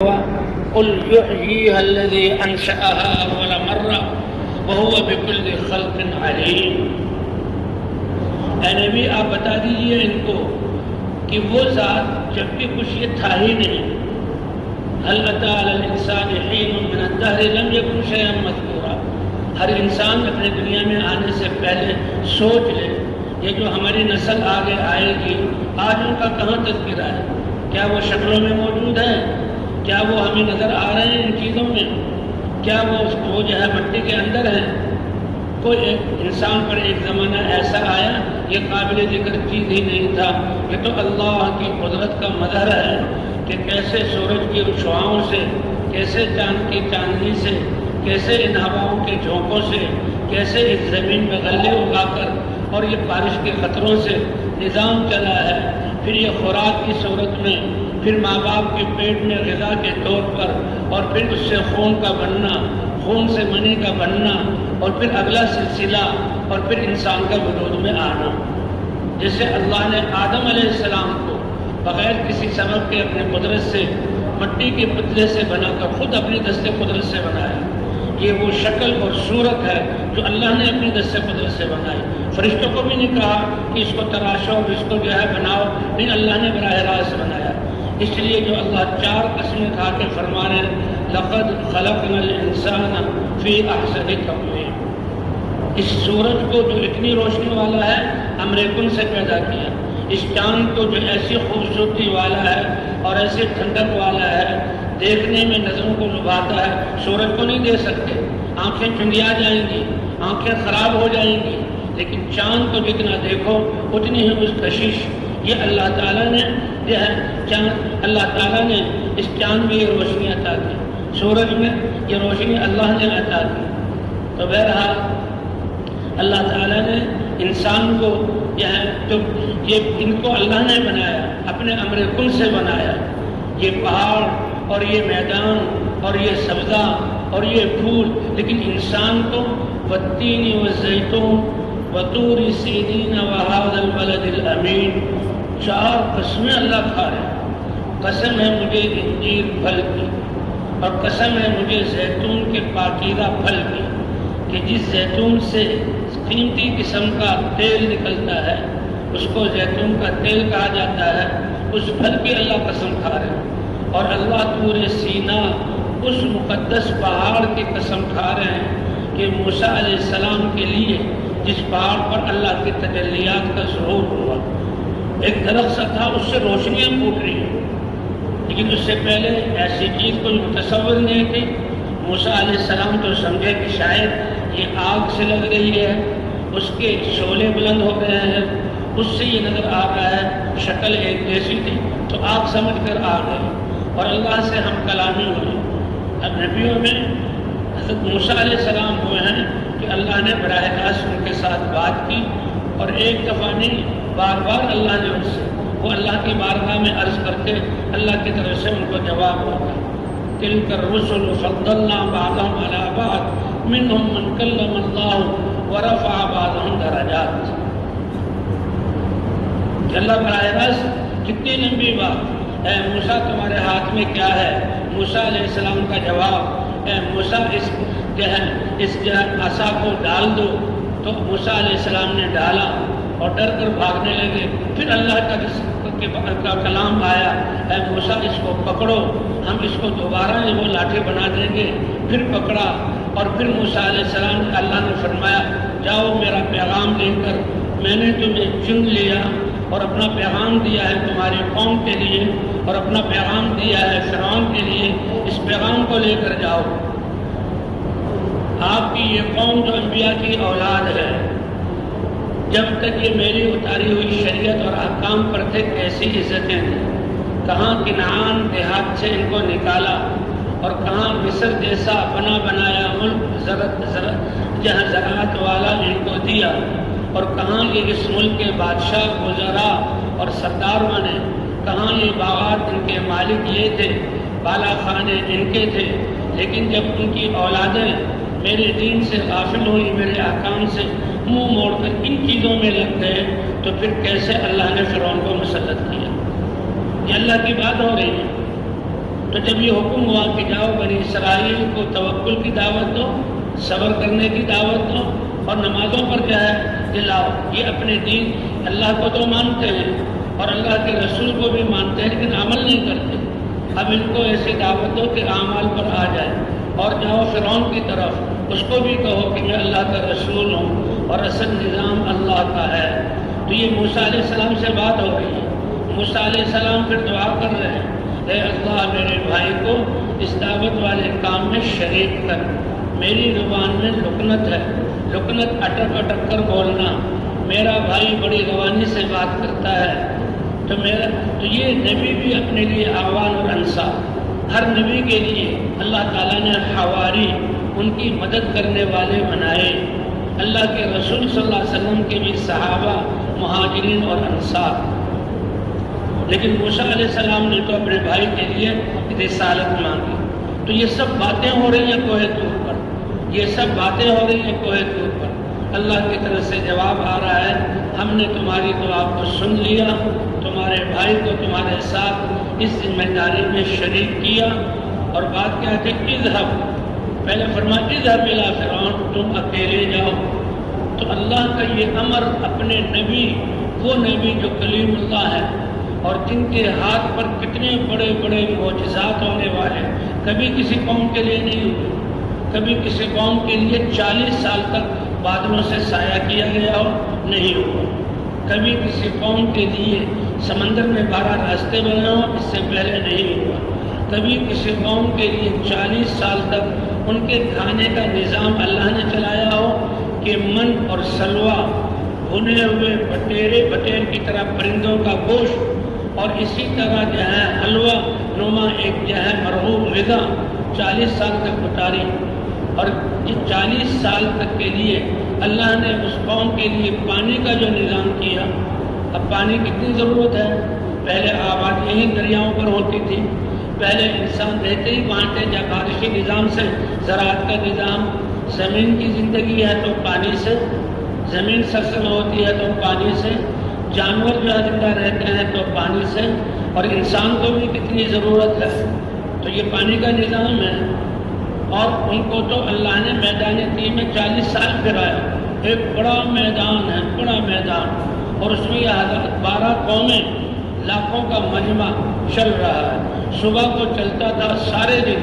قل يحييها الذي انشأها اول مرة وهو بكل خلق علیم۔ اے نبی آپ بتا دیجئے ان کو کہ وہ ذات جب بھی کچھ یہ تھا ہی نہیں، هل اتى على الانسان حين من الدهر لم يكن شيئا مذكورا، ہر انسان اپنے دنیا میں آنے سے پہلے سوچ لے یہ جو ہماری نسل آگے آئے گی آج ان کا کہاں تذکرہ ہے؟ کیا وہ شکلوں میں موجود ہے؟ کیا وہ ہمیں نظر آ رہے ہیں ان چیزوں میں؟ کیا وہ جو ہے مٹی کے اندر ہے؟ کوئی ایک انسان پر ایک زمانہ ایسا آیا یہ قابل ذکر چیز ہی نہیں تھا۔ یہ تو اللہ کی قدرت کا مظہر ہے کہ کیسے سورج کی روشناؤں سے، کیسے چاند کی چاندنی سے، کیسے ان ہواؤں کے جھونکوں سے، کیسے اس زمین میں غلے اگا کر اور یہ بارش کے قطروں سے نظام چلا ہے، پھر یہ خوراک کی صورت میں، پھر ماں باپ کے پیٹ میں غذا کے طور پر، اور پھر اس سے خون کا بننا، خون سے منی کا بننا، اور پھر اگلا سلسلہ، اور پھر انسان کا وجود میں آنا۔ جیسے اللہ نے آدم علیہ السلام کو بغیر کسی سبب کے اپنے قدرت سے مٹی کے پتلے سے بنا کر خود اپنی دست قدرت سے بنایا، یہ وہ شکل اور صورت ہے جو اللہ نے اپنی دست قدرت سے بنائی۔ فرشتوں کو بھی نہیں کہا کہ اس کو تراشو اور اس کو جو ہے بناؤ، نہیں، اللہ نے براہ راست بنایا۔ اس لیے جو اللہ چار قسمیں کھا کے فرما رہے ہیں لقد خلقنا الانسان فی احسن تقویم، اس سورج کو جو اتنی روشنی والا ہے امر کن سے پیدا کیا، اس چاند کو جو ایسی خوبصورتی والا ہے اور ایسے ٹھنڈک والا ہے، دیکھنے میں نظروں کو لبھاتا ہے، سورج کو نہیں دیکھ سکتے، آنکھیں چندیا جائیں گی، آنکھیں خراب ہو جائیں گی، لیکن چاند کو جتنا دیکھو اتنی ہی اس کشش۔ یہ اللہ تعالیٰ نے اللہ تعالیٰ نے اس چاند میں یہ روشنی عطا کی، سورج میں یہ روشنی اللہ نے عطا کی۔ تو بہرحال اللہ تعالیٰ نے انسان کو یہ ان کو اللہ نے بنایا، اپنے امر کن سے بنایا، یہ پہاڑ اور یہ میدان اور یہ سبزہ اور یہ پھول، لیکن انسان کو والتین والزیتون وطور سینین وہذا البلد الامین، چار قسمیں اللہ کھا رہے ہیں۔ قسم ہے مجھے انجیر پھل کی، اور قسم ہے مجھے زیتون کے پاکیزہ پھل کی، کہ جس زیتون سے قیمتی قسم کا تیل نکلتا ہے اس کو زیتون کا تیل کہا جاتا ہے، اس پھل کی اللہ قسم کھا رہے ہیں۔ اور اللہ طور سینا اس مقدس پہاڑ کی قسم کھا رہے ہیں کہ موسیٰ علیہ السلام کے لیے جس پہاڑ پر اللہ کی تجلیات کا ظہور ہوا، ایک درخت سا تھا، اس سے روشنیاں پھوٹ رہی ہیں، لیکن اس سے پہلے ایسی چیز کوئی متصور نہیں تھی۔ موسیٰ علیہ السلام تو سمجھے کہ شاید یہ آگ سے لگ رہی ہے، اس کے شعلے بلند ہو رہے ہیں، اس سے یہ نظر آ رہا ہے، شکل ایک جیسی تھی تو آگ سمجھ کر آ گئے، اور اللہ سے ہم کلامی ہوئی۔ اب نبیوں میں حضرت موسیٰ علیہ السلام ہوئے ہیں کہ اللہ نے براہ راست ان کے ساتھ بات کی، اور ایک دفعہ نہیں، بار بار اللہ نے ان سے وہ اللہ کی بارگاہ میں عرض کرتے، اللہ کی طرف سے ان کو جواب ہوتا، تلک الرسل فضلنا بعضهم على بعض منهم من کلم اللہ ورفع بعضهم درجات۔ کہ اللہ براہ راست کتنی لمبی بات، اے موسیٰ تمہارے ہاتھ میں کیا ہے؟ موسیٰ علیہ السلام کا جواب، اے موسیٰ اس عصا کو ڈال دو، تو موسیٰ علیہ السلام نے ڈالا اور ڈر کر بھاگنے لگے۔ پھر اللہ کا کلام آیا، اے موسیٰ اس کو پکڑو، ہم اس کو دوبارہ وہ لاٹھی بنا دیں گے۔ پھر پکڑا، اور پھر موسیٰ علیہ السلام اللہ نے فرمایا جاؤ میرا پیغام لے کر، میں نے تمہیں چن لیا اور اپنا پیغام دیا ہے تمہاری قوم کے لیے، اور اپنا پیغام دیا ہے فرعون کے لیے، اس پیغام کو لے کر جاؤ۔ آپ کی یہ قوم جو انبیاء کی اولاد ہے، جب تک یہ میری اتاری ہوئی شریعت اور احکام پر تھے کیسی عزتیں تھیں، کہاں کنعان دیہات سے ان کو نکالا، اور کہاں مصر جیسا بنا بنایا ملک جہاں زراعت والا ان کو دیا، اور کہاں یہ اس ملک کے بادشاہ وزراء اور سردار بنے، کہاں یہ باغات ان کے مالک یہ تھے، بالا خانے ان کے تھے، لیکن جب ان کی اولادیں میرے دین سے غافل ہوئی، میرے احکام سے منہ موڑ کر ان چیزوں میں لگ گئے، تو پھر کیسے اللہ نے فرعون کو مسلط کیا؟ یہ اللہ کی بات ہو رہی ہے۔ تو جب یہ حکم ہوا کہ جاؤ بنی اسرائیل کو توکل کی دعوت دو، صبر کرنے کی دعوت دو، اور نمازوں پر کیا ہے کہ لاؤ، یہ اپنے دین اللہ کو تو مانتے ہیں اور اللہ کے رسول کو بھی مانتے ہیں لیکن عمل نہیں کرتے، اب ان کو ایسی دعوت دو کہ اعمال پر آ جائے، اور جاؤ فرعون کی طرف، اس کو بھی کہو کہ میں اللہ کا رسول ہوں اور اصل نظام اللہ کا ہے۔ تو یہ موسیٰ علیہ السلام سے بات ہو رہی ہے، موسیٰ علیہ السلام پھر دعا کر رہے ہیں، اے اللہ میرے بھائی کو اس دعوت والے کام میں شریک کر، میری زبان میں لکنت ہے، لکنت اٹک اٹک کر بولنا، میرا بھائی بڑی روانی سے بات کرتا ہے، تو یہ نبی بھی اپنے لیے اعوان اور انصار، ہر نبی کے لیے اللہ تعالیٰ نے حواری، ان کی مدد کرنے والے بنائے، اللہ کے رسول صلی اللہ علیہ وسلم کے بھی صحابہ، مہاجرین اور انصار، لیکن موسیٰ علیہ السلام نے تو اپنے بھائی کے لیے رسالت مانگی۔ تو یہ سب باتیں ہو رہی ہیں کوہ طور پر، یہ سب باتیں ہو رہی ہیں کوہ طور پر، اللہ کی طرف سے جواب آ رہا ہے، ہم نے تمہاری دعا کو سن لیا، تمہارے بھائی کو تمہارے ساتھ اس ذمہ داری میں شریک کیا۔ اور بات کیا تھی؟ اذهب، پہلے فرمایا اذهب الى فرعون، تم اکیلے جاؤ۔ تو اللہ کا یہ امر اپنے نبی، وہ نبی جو کلیم اللہ ہے اور جن کے ہاتھ پر کتنے بڑے بڑے معجزات ہونے والے، کبھی کسی قوم کے لیے نہیں ہوئے، کبھی کسی قوم کے لیے 40 سال تک بادلوں سے سایہ کیا گیا ہو، نہیں ہوا، کبھی کسی قوم کے لیے سمندر میں 12 راستے بنے ہوں، اس سے پہلے نہیں ہوا، کبھی کسی قوم کے لیے 40 سال تک ان کے کھانے کا نظام اللہ نے چلایا ہو کہ من اور سلوا، بھنے ہوئے بٹیر کی طرح پرندوں کا گوشت، اور اسی طرح جو ہے حلوہ نما ایک جو ہے مرغوب غذا 40 سال تک اتاری، اور اس 40 سال تک کے لیے اللہ نے اس قوم کے لیے پانی کا جو نظام کیا۔ اب پانی کتنی ضرورت ہے، پہلے آبادی یہیں دریاؤں پر ہوتی تھی، پہلے انسان رہتے ہی وہاں تھے، جب بارشی نظام سے زراعت کا نظام، زمین کی زندگی ہے تو پانی سے، زمین سرسبز ہوتی ہے تو پانی سے، جانور جو زندہ رہتے ہیں تو پانی سے، اور انسان کو بھی کتنی ضرورت ہے، تو یہ پانی کا نظام ہے۔ اور ان کو تو اللہ نے میدان تین میں 40 سال پھرایا، ایک بڑا میدان ہے، بڑا میدان، اور اس میں یہ 12 قومیں، لاکھوں کا مجمع چل رہا ہے، صبح کو چلتا تھا سارے دن،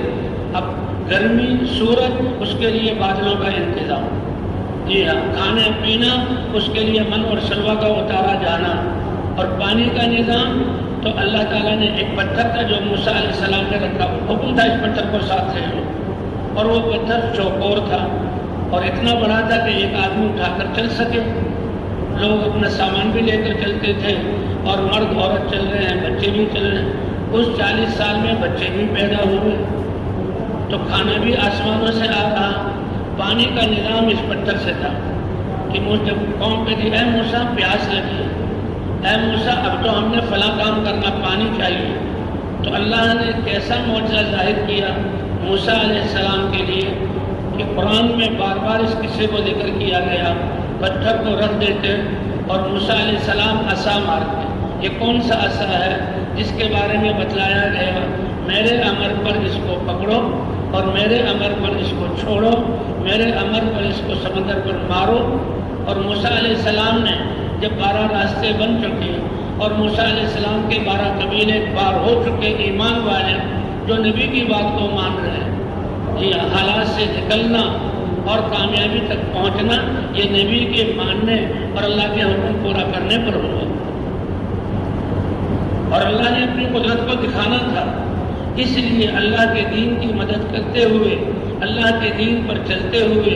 اب گرمی سورج، اس کے لیے بادلوں کا انتظام، جی ہاں، کھانے پینا، اس کے لیے من اور سلوا کا اتارا جانا، اور پانی کا نظام تو اللہ تعالیٰ نے ایک پتھر تھا جو موسیٰ علیہ السلام نے رکھا، حکم تھا اس پتھر کو ساتھ لے لو، اور وہ پتھر چوکور تھا اور اتنا بڑا تھا کہ ایک آدمی اٹھا کر چل سکے، لوگ اپنا سامان بھی لے کر چلتے تھے، اور مرد عورت چل رہے ہیں، بچے بھی چل رہے ہیں، اس 40 سال میں بچے بھی پیدا ہوئے، تو کھانا بھی آسمانوں سے آ رہا، پانی کا نظام اس پتھر سے تھا کہ جب قوم پہ تھی، اے موسیٰ پیاس لگی، اے موسیٰ اب تو ہم نے فلاں کام کرنا، پانی چاہیے، تو اللہ نے کیسا معجزہ ظاہر کیا موسیٰ علیہ السلام کے لیے کہ قرآن میں بار بار اس قصے کو ذکر کیا گیا، پتھر کو رکھ دیتے اور موسیٰ علیہ السلام عصا مارتے، یہ کون سا عصا ہے جس کے بارے میں بتلایا گیا، میرے امر پر اس کو پکڑو اور میرے امر پر اس کو چھوڑو، میرے امر پر اس کو سمندر پر مارو۔ اور موسیٰ علیہ السلام نے جب 12 راستے بن چکے اور موسیٰ علیہ السلام کے 12 قبیلے پار ہو چکے، ایمان والے جو نبی کی بات کو مان رہے ہیں، یہ حالات سے نکلنا اور کامیابی تک پہنچنا یہ نبی کے ماننے اور اللہ کے حکم پورا کرنے پر ہوا، اور اللہ نے اپنی قدرت کو دکھانا تھا، اس لیے اللہ کے دین کی مدد کرتے ہوئے، اللہ کے دین پر چلتے ہوئے،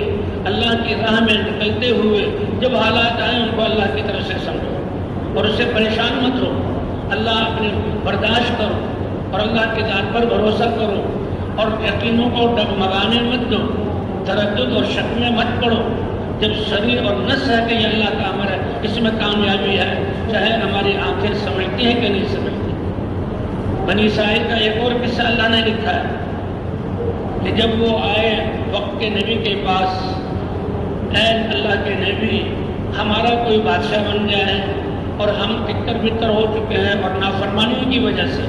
اللہ کی راہ میں نکلتے ہوئے جب حالات آئیں ان کو اللہ کی طرف سے سمجھو اور اس سے پریشان مت ہو، اللہ اپنے برداشت کرو اور اللہ کی ذات پر بھروسہ کرو، اور یقینوں کو ڈگمگانے مت دو، تردد اور شک میں مت پڑو، جب شرع اور نص ہے کہ یہ اللہ کا امر ہے، اس میں کامیابی ہے، چاہے ہماری آنکھیں سمجھتی ہیں کہ نہیں سمجھتی۔ بنی اسرائیل کا ایک اور قصہ اللہ نے لکھا ہے کہ جب وہ آئے وقت کے نبی کے پاس، اے اللہ کے نبی ہمارا کوئی بادشاہ بن جائے اور ہم تکر بتر ہو چکے ہیں اور نافرمانیوں کی وجہ سے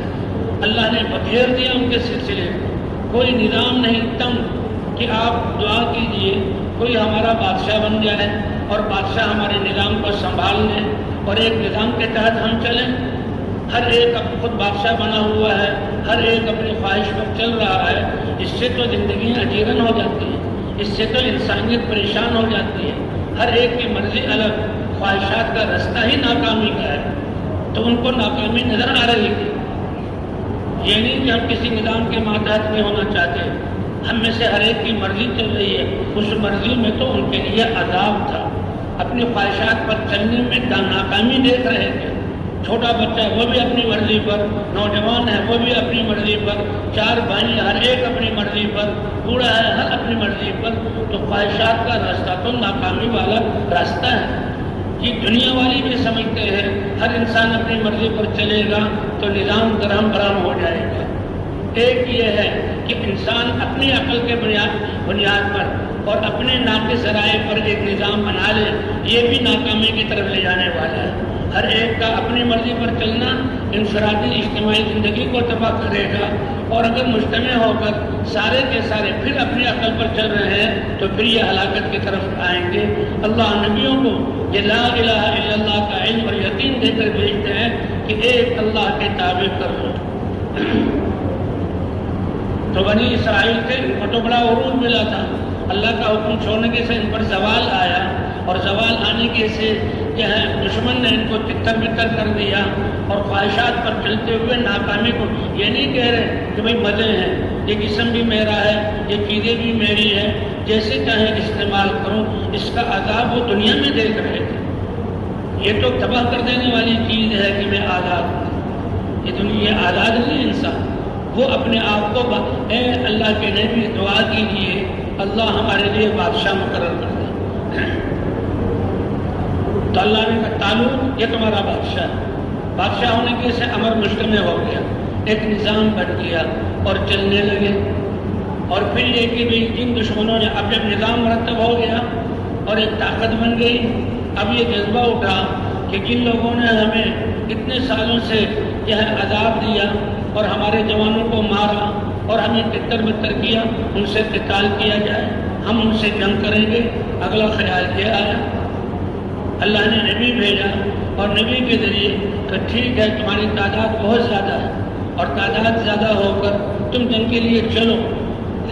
اللہ نے بکھیر دیا ان کے سلسلے میں، کوئی نظام نہیں تنگ کہ آپ دعا کیجئے کوئی ہمارا بادشاہ بن جائے اور بادشاہ ہمارے نظام کو سنبھال لے اور ایک نظام کے تحت ہم چلیں۔ ہر ایک اب خود بادشاہ بنا ہوا ہے، ہر ایک اپنی خواہش پر چل رہا ہے، اس سے تو زندگی اجیرن ہو جاتی ہے، اس سے تو انسانیت پریشان ہو جاتی ہے۔ ہر ایک کی مرضی الگ، خواہشات کا رستہ ہی ناکامی کا ہے، تو ان کو ناکامی نظر آ رہی تھی۔ یہ نہیں کہ ہم کسی نظام کے ماتحت نہیں ہونا چاہتے، ہم میں سے ہر ایک کی مرضی چل رہی ہے، اس مرضی میں تو ان کے لیے عذاب تھا۔ اپنی خواہشات پر چلنے میں ناکامی دیکھ رہے تھے۔ چھوٹا بچہ وہ بھی اپنی مرضی پر، نوجوان ہے وہ بھی اپنی مرضی پر، چار بھائی ہر ایک اپنی مرضی پر، بوڑھا ہے ہر اپنی مرضی پر، تو خواہشات کا راستہ تو ناکامی والا راستہ ہے۔ یہ دنیا والی بھی سمجھتے ہیں ہر انسان اپنی مرضی پر چلے گا تو نظام درہم برہم ہو جائے گا۔ ایک یہ ہے کہ انسان اپنی عقل کے بنیاد پر اور اپنے ناقص رائے پر ایک نظام بنا لے، یہ بھی ناکامی کی طرف لے جانے والا ہے۔ ہر ایک کا اپنی مرضی پر چلنا انفرادی اجتماعی زندگی کو تباہ کرے گا، اور اگر مجتمع ہو کر سارے کے سارے پھر اپنی عقل پر چل رہے ہیں تو پھر یہ ہلاکت کی طرف آئیں گے۔ اللہ نبیوں کو یہ لا الہ الا اللہ کا علم اور یقین دے کر بھیجتے ہیں کہ ایک اللہ کے تابع کر لو۔ تو بنی اسرائیل کے ان کو تو بڑا عروج ملا تھا، اللہ کا حکم چھوڑنے کے سے ان پر زوال آیا، اور زوال آنے کے سے کیا ہے دشمن نے ان کو تتر بتر کر دیا، اور خواہشات پر چلتے ہوئے ناکامی کو یہ نہیں کہہ رہے کہ بھئی مزے ہیں، یہ جسم بھی میرا ہے، یہ چیزیں بھی میری ہیں، جیسے چاہیں استعمال کروں، اس کا عذاب وہ دنیا میں دیکھ رہے تھے۔ یہ تو تباہ کر دینے والی چیز ہے کہ میں آزاد ہوں، یہ دنیا آزاد نہیں انسان، وہ اپنے آپ کو اے اللہ کے نبی دعا کیجیے اللہ ہمارے لیے بادشاہ مقرر کر دے۔ تو اللہ نے کہا طالوت یہ تمہارا بادشاہ ہے۔ بادشاہ ہونے کے سے امر مجتمع ہو گیا، ایک نظام بن گیا اور چلنے لگے۔ اور پھر یہ کہ بھی جن دشمنوں نے اب جب نظام مرتب ہو گیا اور ایک طاقت بن گئی، اب یہ جذبہ اٹھا کہ جن لوگوں نے ہمیں اتنے سالوں سے یہ عذاب دیا اور ہمارے جوانوں کو مارا اور ہمیں تتر بتر کیا، ان سے قتال کیا جائے، ہم ان سے جنگ کریں گے۔ اگلا خیال یہ آیا، اللہ نے نبی بھیجا اور نبی کے ذریعے کہ ٹھیک ہے تمہاری تعداد بہت زیادہ ہے اور تعداد زیادہ ہو کر تم جنگ کے لیے چلو،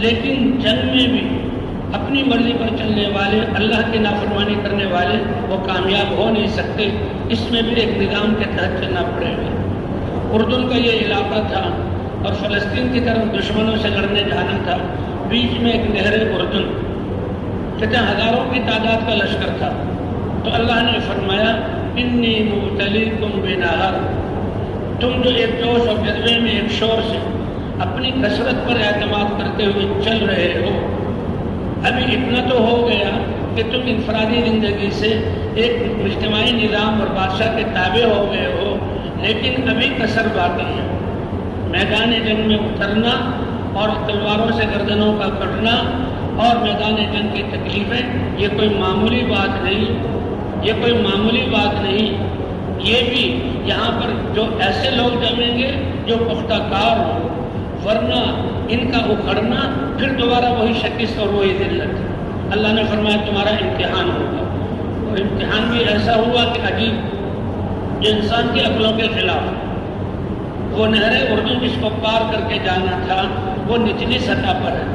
لیکن جنگ میں بھی اپنی مرضی پر چلنے والے، اللہ کی نافرمانی کرنے والے وہ کامیاب ہو نہیں سکتے، اس میں بھی ایک نظام کے تحت چلنا پڑے گا۔ اردن کا یہ علاقہ تھا اور فلسطین کی طرف دشمنوں سے لڑنے جانا تھا، بیچ میں ایک نہر اردن، کہتے ہیں ہزاروں کی تعداد کا لشکر تھا۔ تو اللہ نے فرمایا انی مبتلیکم بنہر، تم جو ایک جوش اور جذبے میں ایک شور سے اپنی کثرت پر اعتماد کرتے ہوئے چل رہے ہو، ابھی اتنا تو ہو گیا کہ تم انفرادی زندگی سے ایک اجتماعی نظام اور بادشاہ کے تابع ہو گئے ہو، لیکن ابھی کثر باقی ہے۔ میدان جنگ میں اترنا اور تلواروں سے گردنوں کا کٹنا اور میدان جنگ کی تکلیفیں، یہ کوئی معمولی بات نہیں، یہ کوئی معمولی بات نہیں۔ یہ بھی یہاں پر جو ایسے لوگ جمیں گے جو پختہ کار ہوں، ورنہ ان کا اکھڑنا پھر دوبارہ وہی شکست اور وہی ذلت۔ اللہ نے فرمایا تمہارا امتحان ہوگا، اور امتحان بھی ایسا ہوا کہ عجیب، جو انسان کی عقلوں کے خلاف۔ وہ نہر اردن جس کو پار کر کے جانا تھا وہ نچلی سطح پر ہے،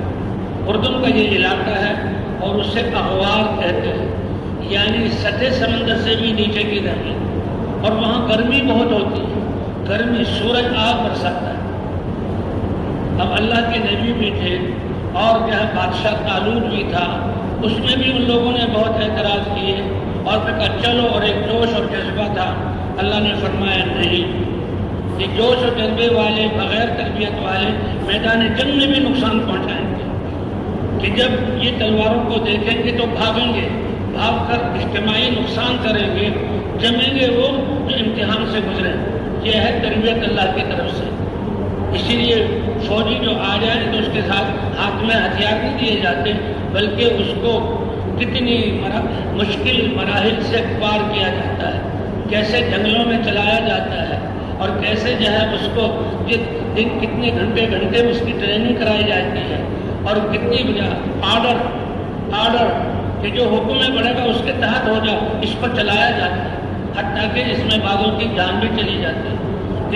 اردن کا یہ علاقہ ہے اور اسے اغوار کہتے ہیں، یعنی سطح سمندر سے بھی نیچے کی زمین، اور وہاں گرمی بہت ہوتی ہے، گرمی سورج آگ برساتا ہے۔ اب اللہ کے نبی بھی تھے اور جو ہے بادشاہ طالوت بھی تھا، اس میں بھی ان لوگوں نے بہت اعتراض کیے اور پھر کہا چلو، اور ایک جوش اور جذبہ تھا۔ اللہ نے فرمایا نہیں، یہ جوش اور جذبے والے بغیر تربیت والے میدان جنگ میں بھی نقصان پہنچائیں گے، کہ جب یہ تلواروں کو دیکھیں گے تو بھاگیں گے، بھاگ کر اجتماعی نقصان کریں گے، جمیں گے وہ جو امتحان سے گزرے۔ یہ ہے تربیت اللہ کی طرف سے۔ اسی لیے فوجی جو آ جائے تو اس کے ساتھ ہاتھ میں ہتھیار نہیں دیے جاتے، بلکہ اس کو کتنی مشکل مراحل سے پار کیا جاتا ہے، کیسے جنگلوں میں چلایا جاتا ہے، اور کیسے جو ہے اس کو دن کتنے گھنٹے اس کی ٹریننگ کرائی جاتی ہے، اور کتنی آرڈر کہ جو حکم پڑے گا اس کے تحت ہو جا، اس پر چلایا جاتا ہے، حتیٰ کہ اس میں بعضوں کی جان بھی چلی جاتی ہے۔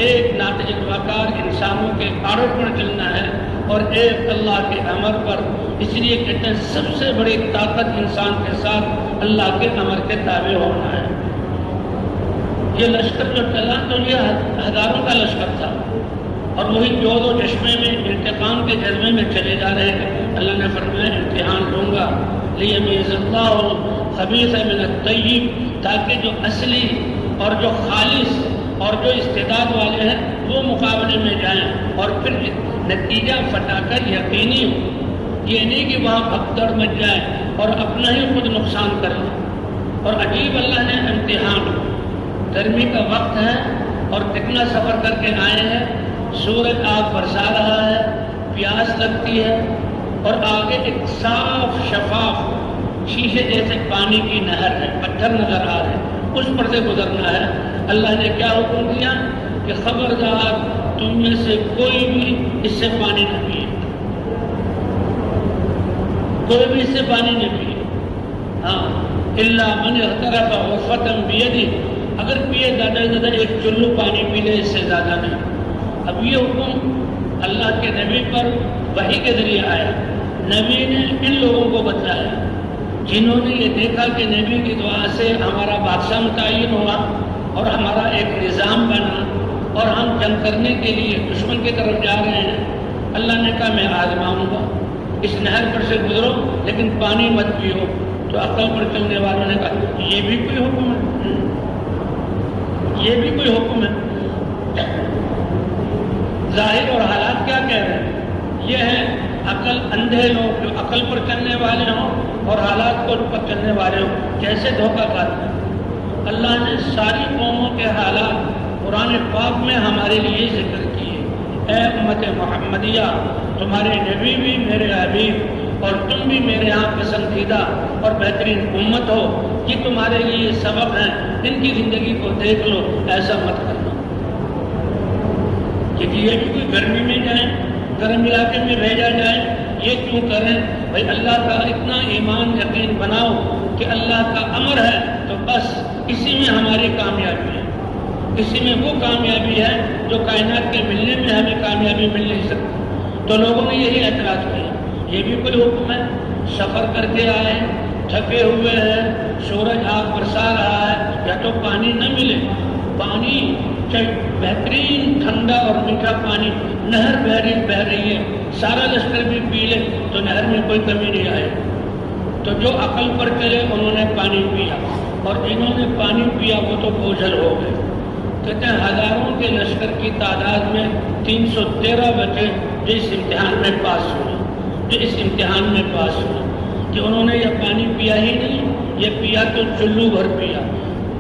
ایک ناتجربہ انسانوں کے آرڈر پر چلنا ہے اور ایک اللہ کے امر پر، اس لیے کہتے ہیں سب سے بڑی طاقت انسان کے ساتھ اللہ کے امر کے تابع ہونا ہے۔ یہ لشکر جو چلا تو یہ ہزاروں کا لشکر تھا، اور وہی جود و چشمے میں انتقام کے جذبے میں چلے جا رہے ہیں۔ اللہ نے فرمایا امتحان لوں گا، لیمیز اللہ الخبیث من الطیب، تاکہ جو اصلی اور جو خالص اور جو استعداد والے ہیں وہ مقابلے میں جائیں، اور پھر نتیجہ پھٹا کر یقینی ہو، یہ نہیں کہ وہاں بھگدڑ مچ جائے اور اپنا ہی خود نقصان کر لیں۔ اور عجیب اللہ نے امتحان، گرمی کا وقت ہے اور کتنا سفر کر کے آئے ہیں، سورج آگ برسا رہا ہے، پیاس لگتی ہے، اور آگے ایک صاف شفاف شیشے جیسے پانی کی نہر ہے، پتھر نظر آ رہے ہیں، اس پر سے گزرنا ہے۔ اللہ نے کیا حکم دیا کہ خبردار تم میں سے کوئی بھی اس سے پانی نہ پیے، کوئی بھی اس سے پانی نہ پیے، ہاں الا من اغترف غرفۃ بیدہ، اگر پیے زیادہ ایک چلو پانی پی لے، اس سے زیادہ نہیں۔ اب یہ حکم اللہ کے نبی پر وحی کے ذریعے آیا، نبی نے ان لوگوں کو بتایا جنہوں نے یہ دیکھا کہ نبی کی دعا سے ہمارا بادشاہ متعین ہوا اور ہمارا ایک نظام بنا، اور ہم جنگ کرنے کے لیے دشمن کی طرف جا رہے ہیں۔ اللہ نے کہا میں آزماؤں گا، اس نہر پر سے گزرو لیکن پانی مت پیو۔ تو عقل پر چلنے والوں نے کہا یہ بھی کوئی حکم ہے، یہ بھی کوئی حکم ہے۔ ظاہر اور حالات کیا کہہ رہے ہیں؟ یہ ہے عقل اندھے لوگ جو عقل پر چلنے والے ہوں اور حالات کو پر چلنے والے ہوں، کیسے دھوکہ کھاتے ہیں۔ اللہ نے ساری قوموں کے حالات قرآن پاک میں ہمارے لیے ذکر کیے۔ اے امت محمدیہ، تمہارے نبی بھی میرے حبیب اور تم بھی میرے ہاں پسندیدہ اور بہترین امت ہو، یہ تمہارے لیے سبق ہیں، ان کی زندگی کو دیکھ لو، ایسا مت کرنا۔ کہ یہ بھی کوئی گرمی میں جائیں، گرم علاقے میں بھیجا جائے، یہ کیوں کریں؟ بھائی اللہ کا اتنا ایمان یقین بناؤ کہ اللہ کا امر ہے تو بس اسی میں ہماری کامیابی ہے، اسی میں وہ کامیابی ہے جو کائنات کے ملنے میں ہمیں کامیابی مل نہیں سکتی۔ تو لوگوں نے یہی اعتراض کیا، یہ بھی کوئی حکم ہے؟ سفر کر کے آئے، تھکے ہوئے ہیں، سورج آگ برسا رہا ہے، یا تو پانی نہ ملے، پانی چاہے بہترین ٹھنڈا اور میٹھا پانی، نہر بہہ رہی ہے، سارا لشکر بھی پی لے تو نہر میں کوئی کمی نہیں آئے۔ تو جو عقل پر چلے انہوں نے پانی پیا، اور جنہوں نے پانی پیا وہ تو بوجھل ہو گئے۔ کہتے ہیں ہزاروں کے لشکر کی تعداد میں 313 بچے جو اس امتحان میں پاس ہوئے، کہ انہوں نے یہ پانی پیا ہی نہیں، یہ پیا تو چلو بھر پیا۔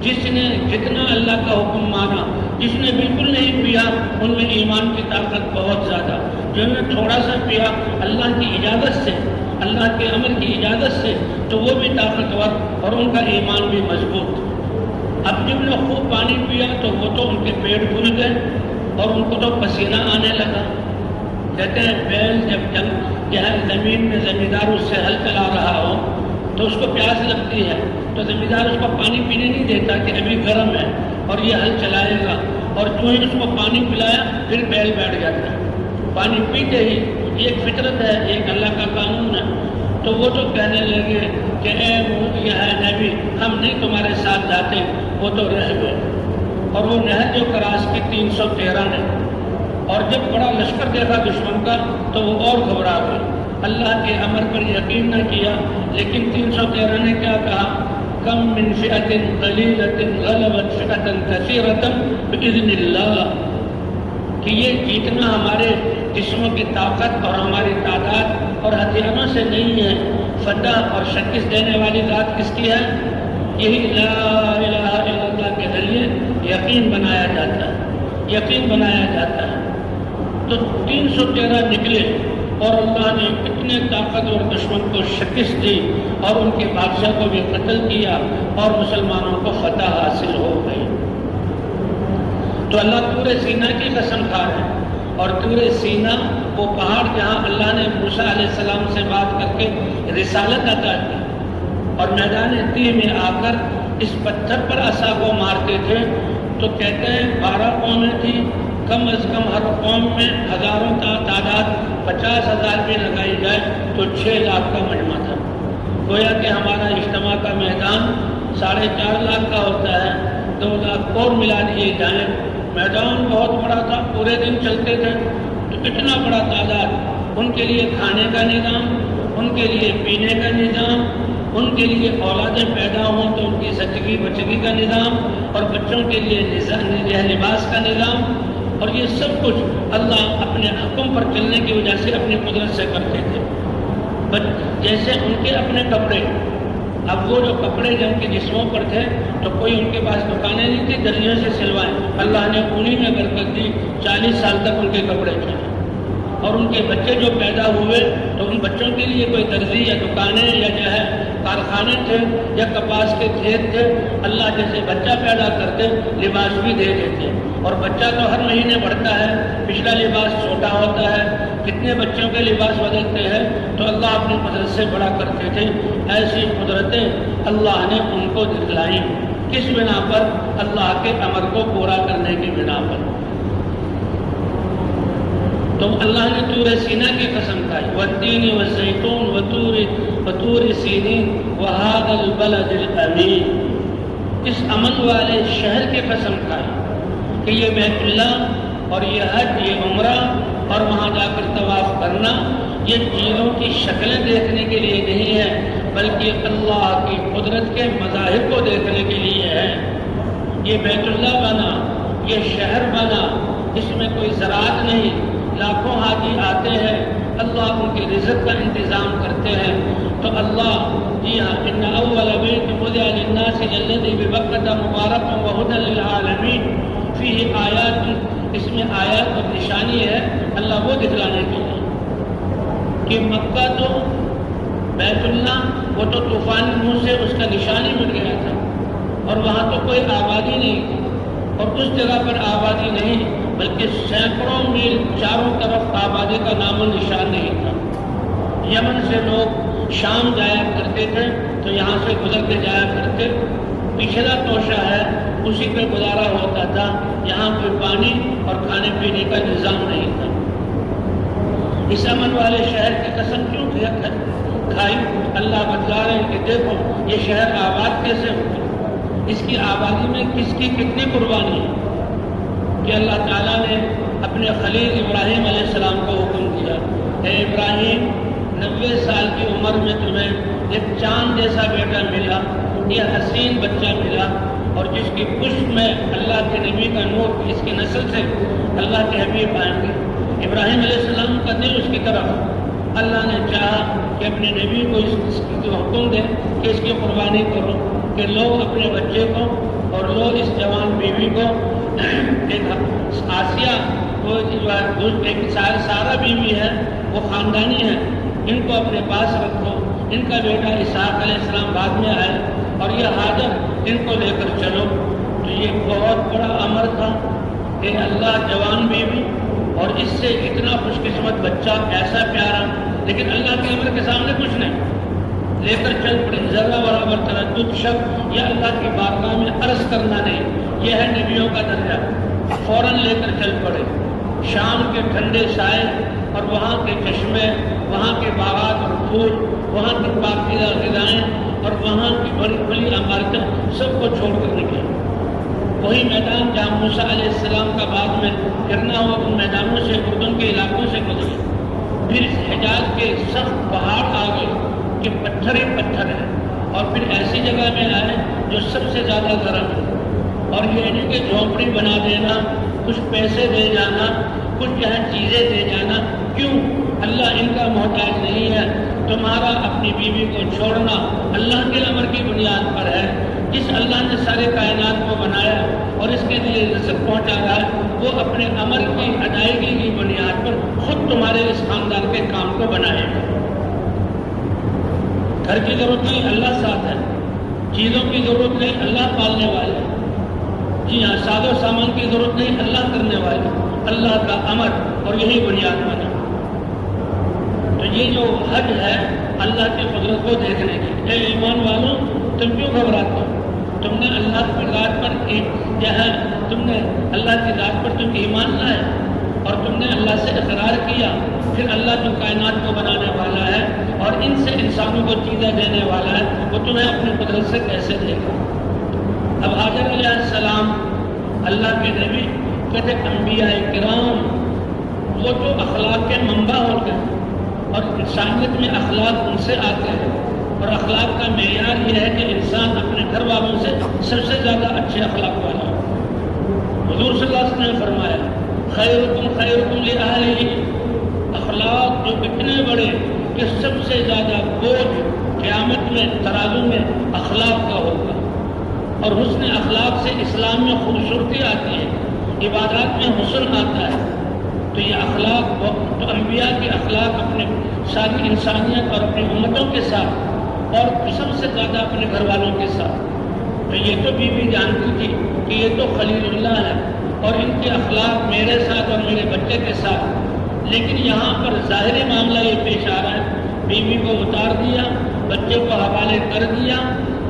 جس نے جتنا اللہ کا حکم مانا، جس نے بالکل نہیں پیا ان میں ایمان کی طاقت بہت زیادہ، جنہوں نے تھوڑا سا پیا اللہ کی اجازت سے، اللہ کے امر کی اجازت سے، تو وہ بھی طاقتور اور ان کا ایمان بھی مضبوط۔ اب جب نے خوب پانی پیا تو وہ تو ان کے پیٹ کھل گئے اور ان کو تو پسینہ آنے لگا۔ کہتے ہیں بیل جب زمین میں زمیندار اس سے ہل چلا رہا ہو تو اس کو پیاس لگتی ہے، تو زمیندار اس کو پانی پینے نہیں دیتا کہ ابھی گرم ہے اور یہ ہل چلائے گا، اور جو ہی اس کو پانی پلایا پھر بیل بیٹھ جاتا ہے پانی پیتے ہی۔ یہ ایک فطرت ہے، ایک اللہ کا قانون ہے۔ تو وہ تو کہنے لگے کہ اے نبی ہم نہیں تمہارے ساتھ جاتے، وہ تو رہ گئے۔ اور وہ نہر جو کراس کی 313 نے، اور جب بڑا لشکر دیکھا دشمن کا تو وہ اور گھبرا گئے، اللہ کے امر پر یقین نہ کیا۔ لیکن 313 نے کیا کہا؟ کم من فئۃ قلیلۃ غلبت فئۃ کثیرۃ باذن اللہ، کہ یہ جیتنا ہمارے جسموں کی طاقت اور ہماری تعداد اور ہتھیاروں سے نہیں ہے، فتح اور شکست دینے والی ذات کس کی ہے؟ یہی لا الہ الا اللہ کے ذریعے یقین بنایا جاتا ہے۔ تو 313 نکلے اور اللہ نے اتنے طاقتور دشمن کو شکست دی اور ان کے بادشاہ کو بھی قتل کیا اور مسلمانوں کو فتح حاصل ہو گئی۔ تو اللہ طور سینا کی قسم کھا رہے ہیں، اور طور سینا وہ پہاڑ جہاں اللہ نے موسیٰ علیہ السلام سے بات کر کے رسالت عطا کی، اور میدان تیہ میں آ کر اس پتھر پر عصا کو مارتے تھے تو کہتے ہیں 12 قومیں تھیں، کم از کم ہر قوم میں ہزاروں تعداد 50,000 بھی لگائی جائے تو 6 لاکھ کا مجمع تھا۔ گویا کہ ہمارا اجتماع کا میدان 4.5 لاکھ کا ہوتا ہے، 2 لاکھ اور ملا دیے جائیں، میدان بہت بڑا تھا، پورے دن چلتے تھے، تو اتنا بڑا تعداد، ان کے لیے کھانے کا نظام، ان کے لیے پینے کا نظام، ان کے لیے اولادیں پیدا ہوں تو ان کی زچگی بچگی کا نظام، اور بچوں کے لیے لباس کا نظام، اور یہ سب کچھ اللہ اپنے حکم پر چلنے کی وجہ سے اپنی قدرت سے کرتے تھے۔ جیسے ان کے اپنے کپڑے، اب وہ جو کپڑے جن کے جسموں پر تھے تو کوئی ان کے پاس دکانیں نہیں تھی درزیوں سے سلوائیں، اللہ نے انہیں میں برکت دی، 40 سال تک ان کے کپڑے چلے، اور ان کے بچے جو پیدا ہوئے تو ان بچوں کے لیے کوئی درزی یا دکانیں یا جو ہے کارخانے تھے یا کپاس کے کھیت تھے، اللہ جیسے بچہ پیدا کرتے لباس بھی دے دیتے، اور بچہ تو ہر مہینے بڑھتا ہے، پچھلا لباس چھوٹا ہوتا ہے، کتنے بچوں کے لباس بدلتے ہیں، تو اللہ اپنی قدرت سے بڑا کرتے تھے۔ ایسی قدرتیں اللہ نے ان کو دکھلائیں، کس بنا پر؟ اللہ کے امر کو پورا کرنے کی بنا پر۔ تو اللہ نے طور سینا کی قسم کھائی، والتین والزیتون وطور سینین وہذا البلد الامین، اس امن والے شہر کی قسم کھائی کہ یہ بیت اللہ اور یہ حج، یہ عمرہ اور وہاں جا کر طواف کرنا، یہ چیزوں کی شکلیں دیکھنے کے لیے نہیں ہے، بلکہ اللہ کی قدرت کے مظاہر کو دیکھنے کے لیے ہے۔ یہ بیت اللہ بنا، یہ شہر بنا، اس میں کوئی زراعت نہیں، لاکھوں حاجی آتے ہیں، اللہ ان کے رزق کا انتظام کرتے ہیں، تو اللہ جی ہاں ان اول بیت وضع للناس الذی ببکۃ مبارک وہدی للعالمین فیہ آیات، اس میں آیات اور نشانی ہے اللہ وہ دکھلانے کے لیے کہ مکہ تو بیت اللہ وہ تو طوفان منہ سے اس کا نشانی مٹ گیا تھا، اور وہاں تو کوئی آبادی نہیں تھی، اور اس جگہ پر آبادی نہیں بلکہ سینکڑوں میل چاروں طرف آبادی کا نام و نشان نہیں تھا۔ یمن سے لوگ شام جایا کرتے تھے تو یہاں سے گزر کے جایا کرتے، پچھلا توشہ ہے اسی پہ گزارا ہوتا تھا، یہاں کوئی پانی اور کھانے پینے کا نظام نہیں تھا۔ اس امن والے شہر کی قسم کیوں کھائی؟ اللہ بتلا رہے ہیں کہ دیکھو یہ شہر آباد کیسے ہوتا، اس کی آبادی میں کس کی کتنی قربانی ہے، کہ اللہ تعالیٰ نے اپنے خلیل ابراہیم علیہ السلام کو حکم دیا، اے ابراہیم 90 سال کی عمر میں تمہیں ایک چاند جیسا بیٹا ملا، یہ حسین بچہ ملا، اور جس کی پشت میں اللہ کے نبی کا نور، اس کی نسل سے اللہ کے حبیب آئیں گے۔ ابراہیم علیہ السلام کا دل اس کی طرف، اللہ نے چاہا کہ اپنے نبی کو اس کی حکم دے کہ اس کی قربانی کرو، کہ لوگ اپنے بچے کو اور لوگ اس جوان بیوی کو، ایک آسیہ وہ ایک سارا بیوی ہے وہ خاندانی ہے، ان کو اپنے پاس رکھو، ان کا بیٹا اسحاق علیہ السلام بعد میں آئے، اور یہ حاجر ان کو لے کر چلو۔ تو یہ بہت بڑا امر تھا کہ اللہ جوان بیوی اور اس سے اتنا خوش قسمت بچہ ایسا پیارا، لیکن اللہ کے امر کے سامنے کچھ نہیں، لے کر چل پڑے، ذرہ برابر تردد شک یا اللہ کی بارگاہ میں عرض کرنا نہیں، یہ ہے نبیوں کا درجہ، فوراً لے کر چل پڑے۔ شام کے ٹھنڈے سائے اور وہاں کے چشمے، وہاں کے باغات اور پھول، وہاں کی پاکیزہ غذائیں اور وہاں کی بڑی بڑی عمارتیں سب کو چھوڑ کر نکلے۔ وہی میدان جہاں موسیٰ علیہ السلام کا بعد میں گرنا ہوا، ان میدانوں سے اردن کے علاقوں سے گزرے، پھر حجاز کے سخت پہاڑ آ گئے کہ پتھر ہی پتھر ہے، اور پھر ایسی جگہ میں آئے جو سب سے زیادہ گرم ہے، اور یہ نہیں کہ جھونپڑی بنا دینا، کچھ پیسے دے جانا، کچھ یہاں چیزیں دے جانا، کیوں؟ اللہ ان کا محتاج نہیں ہے، تمہارا اپنی بیوی کو چھوڑنا اللہ کے امر کی بنیاد پر ہے۔ جس اللہ نے سارے کائنات کو بنایا اور اس کے لیے رزق پہنچا رہا ہے، وہ اپنے امر کی ادائیگی کی بنیاد پر خود تمہارے اس خاندان کے کام کو بنائے گا۔ گھر کی ضرورت نہیں، اللہ ساتھ ہے، چیزوں کی ضرورت نہیں، اللہ پالنے والے ہیں۔ جی ہاں، ساز و سامان کی ضرورت نہیں، اللہ کرنے والے، اللہ کا امر، اور یہی بنیاد بنا۔ تو یہ جو حج ہے اللہ کی قدرت کو دیکھنے کی۔ اے ایمان والوں، تم کیوں گھبراتے ہو؟ تم نے اللہ کی ذات پر تم نے اللہ کی ذات پر تم ایمان لائے اور تم نے اللہ سے اقرار کیا، پھر اللہ جو کائنات کو بنانے والا ہے اور ان سے انسانوں کو چیزیں دینے والا ہے، وہ تمہیں اپنی قدرت سے کیسے دے گا؟ اب حاجر علیہ السلام اللہ کے نبی کہتے انبیاء کرام وہ تو اخلاق کے منبع ہو گئے، اور انسانیت میں اخلاق ان سے آتے ہیں، اور اخلاق کا معیار یہ ہے کہ انسان اپنے گھر والوں سے سب سے زیادہ اچھے اخلاق والا ہو۔ حضور صلی اللہ علیہ وسلم نے فرمایا خیرکم لأہلہ، اخلاق جو اتنے بڑے کہ سب سے زیادہ بوجھ قیامت میں ترازو میں اخلاق کا ہوگا، اور حسن اخلاق سے اسلام میں خوبصورتی آتی ہے، عبادات میں حسن آتا ہے۔ تو یہ اخلاق تو انبیاء کے اخلاق اپنے ساری انسانیت اور اپنی امتوں کے ساتھ، اور سب سے زیادہ اپنے گھر والوں کے ساتھ۔ تو یہ تو بیوی جانتی تھی کہ یہ تو خلیل اللہ ہے اور ان کے اخلاق میرے ساتھ اور میرے بچے کے ساتھ، لیکن یہاں پر ظاہری معاملہ یہ پیش آ رہا ہے، بیوی کو اتار دیا، بچے کو حوالے کر دیا،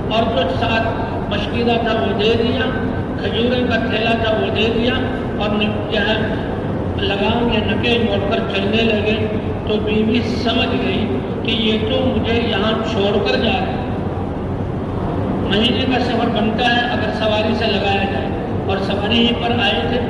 اور جو ساتھ مشکیزہ تھا وہ دے دیا، کھجورے کا تھیلا تھا وہ دے دیا، اور لگام یا نکے موڑ کر چلنے لگے۔ تو بیوی سمجھ گئی کہ یہ تو مجھے یہاں چھوڑ کر جا رہے ہیں۔ مہینے کا سفر بنتا ہے اگر سواری سے لگایا جائے، اور سواری ہی پر آئے تھے،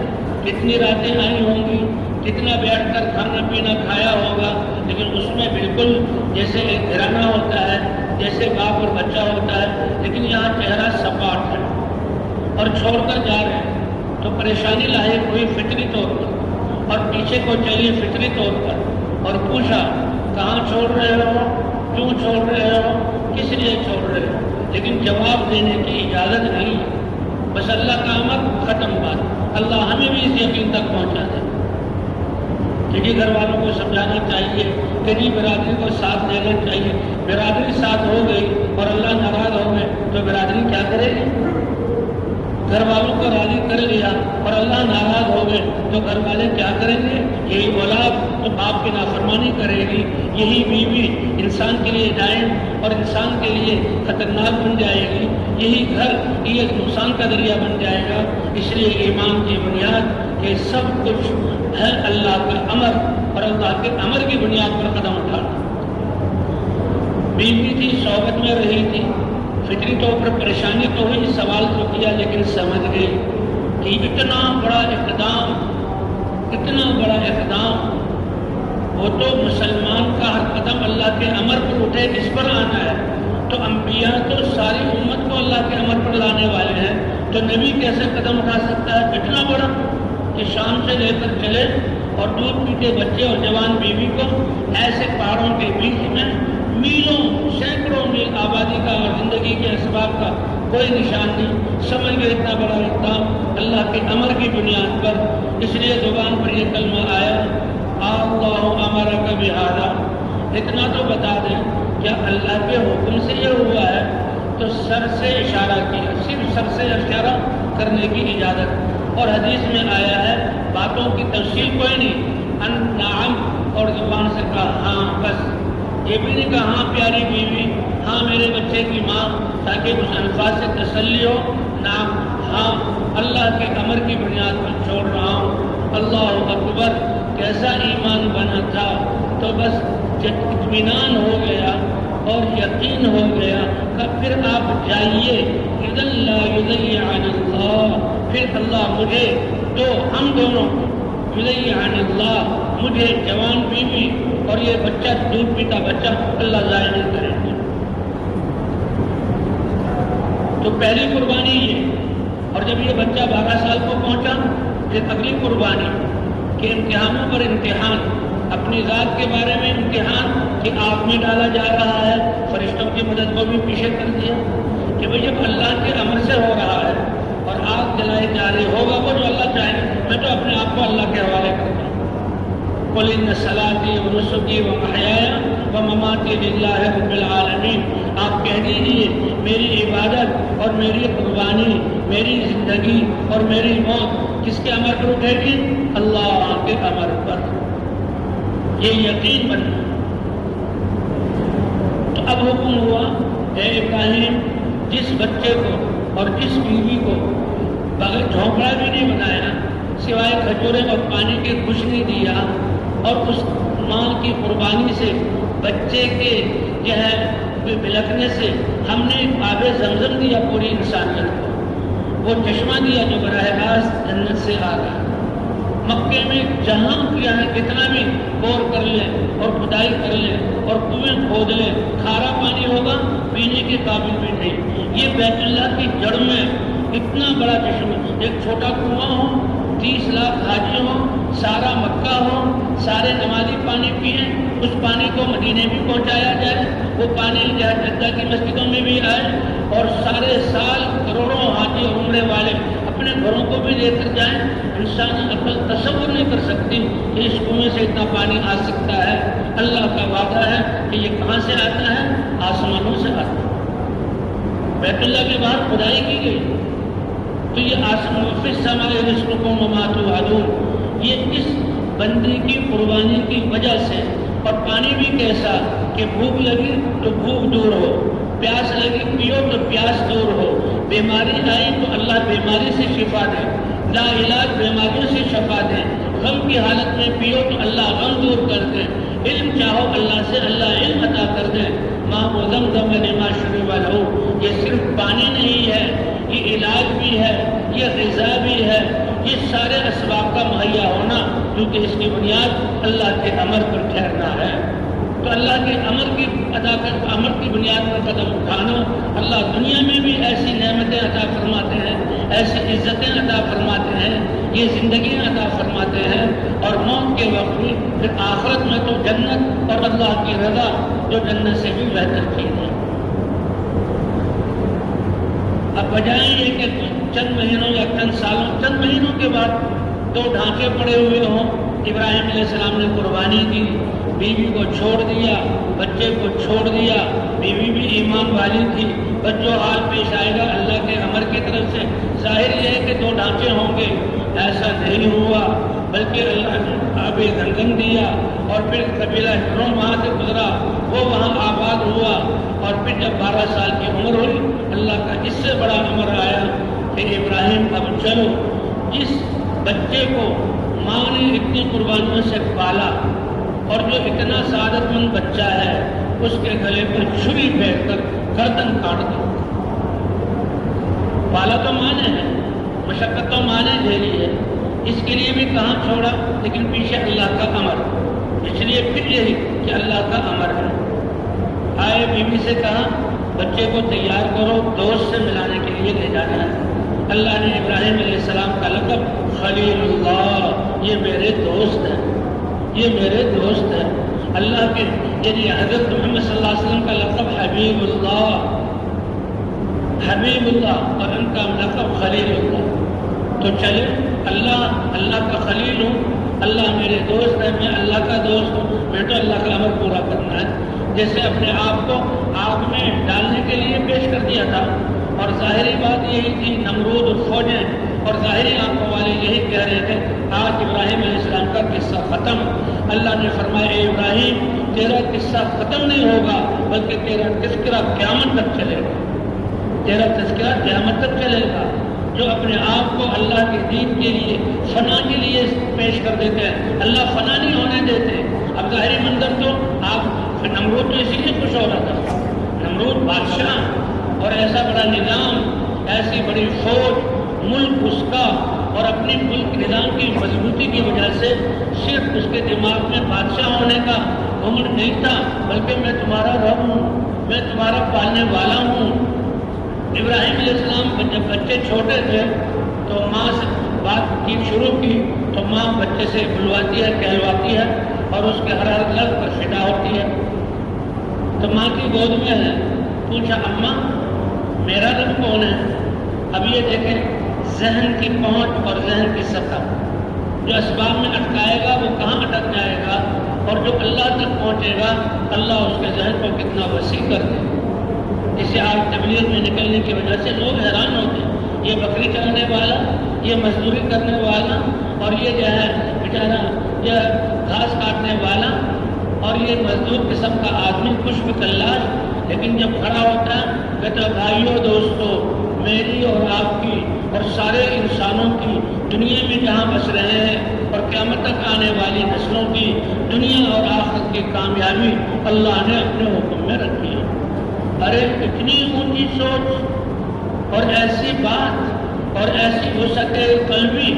کتنی راتیں آئی ہوں گی، کتنا بیٹھ کر کھانا پینا کھایا ہوگا، لیکن اس میں بالکل جیسے ایک گھرانہ ہوتا ہے، جیسے باپ اور بچہ ہوتا ہے، لیکن یہاں چہرہ سپاٹ ہے اور چھوڑ کر جا رہے ہیں۔ تو پریشانی لاحق ہوئی فطری طور پر، اور پیچھے کو چلی فطری طور پر، اور پوچھا کہاں چھوڑ رہے ہو، کیوں چھوڑ رہے ہو، کس لیے چھوڑ رہے ہو، لیکن جواب دینے کی اجازت نہیں ہے۔ بس اللہ کا امر، ختم بات۔ اللہ ہمیں بھی اس یقین تک پہنچا دے کہ جی گھر والوں کو سمجھانا چاہیے، کہ جی برادری کو ساتھ دینا چاہیے۔ برادری ساتھ ہو گئی اور اللہ ناراض ہو گئے تو برادری کیا کرے گی؟ گھر والوں کو راضی کر لیا اور اللہ ناراض ہو گئے تو گھر والے کیا کریں گے؟ یہی اولاد تو باپ کی نافرمانی کرے گی، یہی بیوی انسان کے لیے دائم اور انسان کے لیے خطرناک بن جائے گی، یہی گھر یہ نقصان کا ذریعہ بن جائے گا۔ اس لیے ایمان کی بنیاد کہ سب کچھ ہے اللہ کا امر، اور اللہ کے امر کی بنیاد پر قدم اٹھانا۔ بیوی تھی، صحبت میں رہی تھی، فطری طور پر پریشانی تو ہوئی، سوال تو کیا، لیکن سمجھ گئی کہ اتنا بڑا اقدام، وہ تو مسلمان کا ہر قدم اللہ کے امر پر اٹھے، اس پر آنا ہے۔ تو انبیاء تو ساری امت کو اللہ کے امر پر لانے والے ہیں، تو نبی کیسے قدم اٹھا سکتا ہے اتنا بڑا کہ شام سے لے کر چلے اور دودھ پیتے بچے اور جوان بیوی کو ایسے پہاڑوں کے بیچ میں میلوں سینکڑوں میل آبادی کا اور زندگی کے اسباب کا کوئی نشان نہیں، سمجھ گئے اتنا بڑا اقدام اللہ کے امر کی بنیاد پر۔ اس لیے زبان پر یہ کلمہ آیا، اللہ امرک بہذا۔ اتنا تو بتا دیں کیا اللہ کے حکم سے یہ ہوا ہے؟ تو سر سے اشارہ کیا، صرف سر سے اشارہ کرنے کی اجازت، اور حدیث میں آیا ہے باتوں کی تفصیل کوئی نہیں، ان نعم، اور زبان سے کہا ہاں بس، یہ بھی نہیں کہا ہاں پیاری بیوی، ہاں میرے بچے کی ماں، تاکہ اس الفاظ سے تسلی ہو، نعم، ہاں اللہ کے امر کی بنیاد پر چھوڑ رہا ہوں۔ اللہ اکبر، کیسا ایمان بنا تھا! تو بس جب اطمینان ہو گیا اور یقین ہو گیا کہ پھر آپ جائیے، اذن لا یضیعن اللہ، پھر اللہ مجھے تو ہم دونوں یضیعن اللہ، مجھے جوان بیوی اور یہ بچہ دودھ پیتا بچہ اللہ ضائع نہیں کرے گا۔ تو پہلی قربانی یہ، اور جب یہ بچہ 12 سال کو پہنچا پھر اگلی قربانی کہ امتحانوں پر امتحان، اپنی ذات کے بارے میں امتحان کہ آگ میں ڈالا جا رہا ہے، فرشتوں کی مدد کو بھی پیچھے کر دیا کہ بھئی جب اللہ کے امر سے ہو رہا ہے اور آگ جلائی جا رہی، ہوگا وہ جو اللہ چاہے، میں تو اپنے آپ کو اللہ کے حوالے کرتا ہوں۔ قل ان صلاتی و نسکی و محیایا و مماتی للہ رب العالمین، آپ کہہ دیجیے میری عبادت اور میری قربانی، میری زندگی اور میری موت کس کے امر پر اٹھے گی؟ اللہ کے امر پر۔ یہ یقین بننا۔ تو اب حکم ہوا، اے ابراہیم، جس بچے کو اور جس بیوی کو بغیر جھونپڑا بھی نہیں بنایا، سوائے کھجورے اور پانی کے کچھ نہیں دیا، اور اس مال کی قربانی سے بچے کے جو ہے بلکنے سے ہم نے آب زمزم دیا پوری انسانیت کو، وہ چشمہ دیا جو براہ راست جنت سے آ رہا ہے۔ مکے میں جہاں کیا ہے کتنا بھی بور کر لیں اور کھدائی کر لیں اور کنویں کھود لیں، کھارا پانی ہوگا، پینے کے قابل بھی نہیں۔ یہ بیت اللہ کی جڑ میں اتنا بڑا چشمہ، ایک چھوٹا کنواں ہو، 30 لاکھ حاجی ہوں، سارا مکہ ہو، سارے نمازی پانی پئیں، اس پانی کو مدینے بھی پہنچایا جائے، وہ پانی جدہ کی مسجدوں میں بھی آئے، اور سارے سال کروڑوں حاجی اور عمرے والے اپنے گھروں کو بھی لے کر جائیں۔ انسانی عقل تصور نہیں کر سکتی کہ اس کنویں سے اتنا پانی آ سکتا ہے۔ اللہ کا وعدہ ہے کہ یہ کہاں سے آتا ہے؟ آسمانوں سے آتا ہے۔ بیت اللہ کے باہر کھدائی کی گئی، تو یہ آسمان فی السماء رزقکم وما توعدون، یہ اس بندے کی قربانی کی وجہ سے۔ اور پانی بھی کیسا کہ بھوک لگی تو بھوک دور ہو، پیاس لگی پیو تو پیاس دور ہو، بیماری آئی تو اللہ بیماری سے شفا دے، لا علاج بیماریوں سے شفا دے، غم کی حالت میں پیو تو اللہ غم دور کر دے، علم چاہو اللہ سے اللہ علم عطا کر دے۔ ماں و زمزم لما شرب لہ، یہ صرف پانی نہیں ہے، یہ علاج بھی ہے، یہ غذا بھی ہے، یہ سارے اسباب کا مہیا ہونا، کیونکہ اس کی بنیاد اللہ کے امر پر ٹھہرنا ہے۔ تو اللہ کے امر کی امر کی بنیاد پر قدم اٹھانا، اللہ دنیا میں بھی ایسی نعمتیں عطا فرماتے ہیں، ایسی عزتیں عطا فرماتے ہیں، یہ زندگیاں عطا فرماتے ہیں، اور موت کے وقت بھی پھر آخرت میں تو جنت اور اللہ کی رضا جو جنت سے بھی بہتر چیز ہے۔ اب بجائے یہ کہ چند مہینوں یا چند سالوں، چند مہینوں کے بعد دو ڈھانچے پڑے ہوئے ہوں، ابراہیم علیہ السلام نے قربانی کی، بیوی کو چھوڑ دیا، بچے کو چھوڑ دیا، بیوی بھی ایمان والی تھی، بس جو حال پیش آئے گا اللہ کے امر کی طرف سے، ظاہر یہ ہے کہ دو ڈھانچے ہوں گے، ایسا نہیں ہوا، بلکہ اللہ نے آب زمزم دیا، اور پھر قبیلہ ہرون وہاں سے گزرا، وہ وہاں آباد ہوا، اور پھر جب 12 سال کی عمر ہوئی، اللہ کا اس سے بڑا امر آیا کہ ابراہیم اب چلو، جس بچے کو ماں نے اتنی قربانیوں سے پالا اور جو اتنا سعادت مند بچہ ہے، اس کے گلے پر چھری پھینک کر گردن کاٹ دو۔ پالا تو ماں نے ہے، مشقت تو ماں نے جھیلی ہے، اس کے لیے بھی کہاں چھوڑا، لیکن پیچھے اللہ کا امر، اس لیے پھر یہی کہ اللہ کا امر ہے۔ آئے بیوی سے کہا بچے کو تیار کرو، دوست سے ملانے کے لیے لے جانا ہے۔ اللہ نے ابراہیم علیہ السلام کا لقب خلیل اللہ، یہ میرے دوست ہے، یہ میرے دوست ہے۔ اللہ کے یعنی حضرت محمد صلی اللہ علیہ وسلم کا لقب حبیب اللہ، حبیب اللہ، اور ان کا لقب خلیل اللہ۔ تو چلے، اللہ کا خلیل ہوں، اللہ میرے دوست ہے، میں اللہ کا دوست ہوں، میں تو اللہ کا امر پورا کرنا ہے۔ جیسے اپنے آپ کو آگ میں ڈالنے کے لیے پیش کر دیا تھا، اور ظاہری بات یہی تھی، نمرود اور فوجیں اور ظاہری آنکھوں والے یہی کہہ رہے تھے آج ابراہیم علیہ السلام کا قصہ ختم۔ اللہ نے فرمایا اے ابراہیم تیرا قصہ ختم نہیں ہوگا، بلکہ تیرا تذکرہ قیامت تک چلے گا، تیرا تذکرہ قیامت تک چلے گا۔ جو اپنے آپ کو اللہ کے دین کے لیے فنا کے لیے پیش کر دیتے ہیں، اللہ فنا نہیں ہونے دیتے۔ اب ظاہری منظر تو آپ نمرود تو اسی لیے خوش ہو رہا تھا، نمرود بادشاہ اور ایسا بڑا نظام، ایسی بڑی فوج، ملک اس کا، اور اپنی ملک نظام کی مضبوطی کی وجہ سے صرف اس کے دماغ میں بادشاہ ہونے کا گھمنڈ نہیں تھا، بلکہ میں تمہارا رب ہوں، میں تمہارا پالنے والا ہوں۔ ابراہیم علیہ السلام جب بچے چھوٹے تھے تو ماں سے بات کی شروع کی تو ماں بچے سے بلواتی ہے، کہلواتی ہے، اور اس کے ہر لفظ پر فدا ہوتی ہے۔ تو ماں کی گود میں ہے، پوچھا اماں میرا رب کون ہے؟ اب یہ دیکھیں ذہن کی پہنچ اور ذہن کی سطح، جو اسباب میں اٹکائے گا وہ کہاں اٹک جائے گا، اور جو اللہ تک پہنچے گا اللہ اس کے ذہن کو کتنا وسیع کر دے۔ اسے آپ تبلیغ میں نکلنے کی وجہ سے لوگ حیران ہوتے ہیں، یہ بکری چلانے والا، یہ مزدوری کرنے والا، اور یہ جو ہے بیچارہ یہ گھاس کاٹنے والا اور یہ مزدور قسم کا آدمی خوش بکلاش، لیکن جب کھڑا ہوتا ہے کہتا ہے بھائیو دوستو، میری اور آپ کی اور سارے انسانوں کی دنیا میں جہاں بس رہے ہیں اور قیامت تک آنے والی نسلوں کی دنیا اور آخرت کی کامیابی اللہ نے اپنے حکم میں رکھی ہے۔ ارے اتنی اونچی سوچ اور ایسی بات اور ایسی وسعت قلبی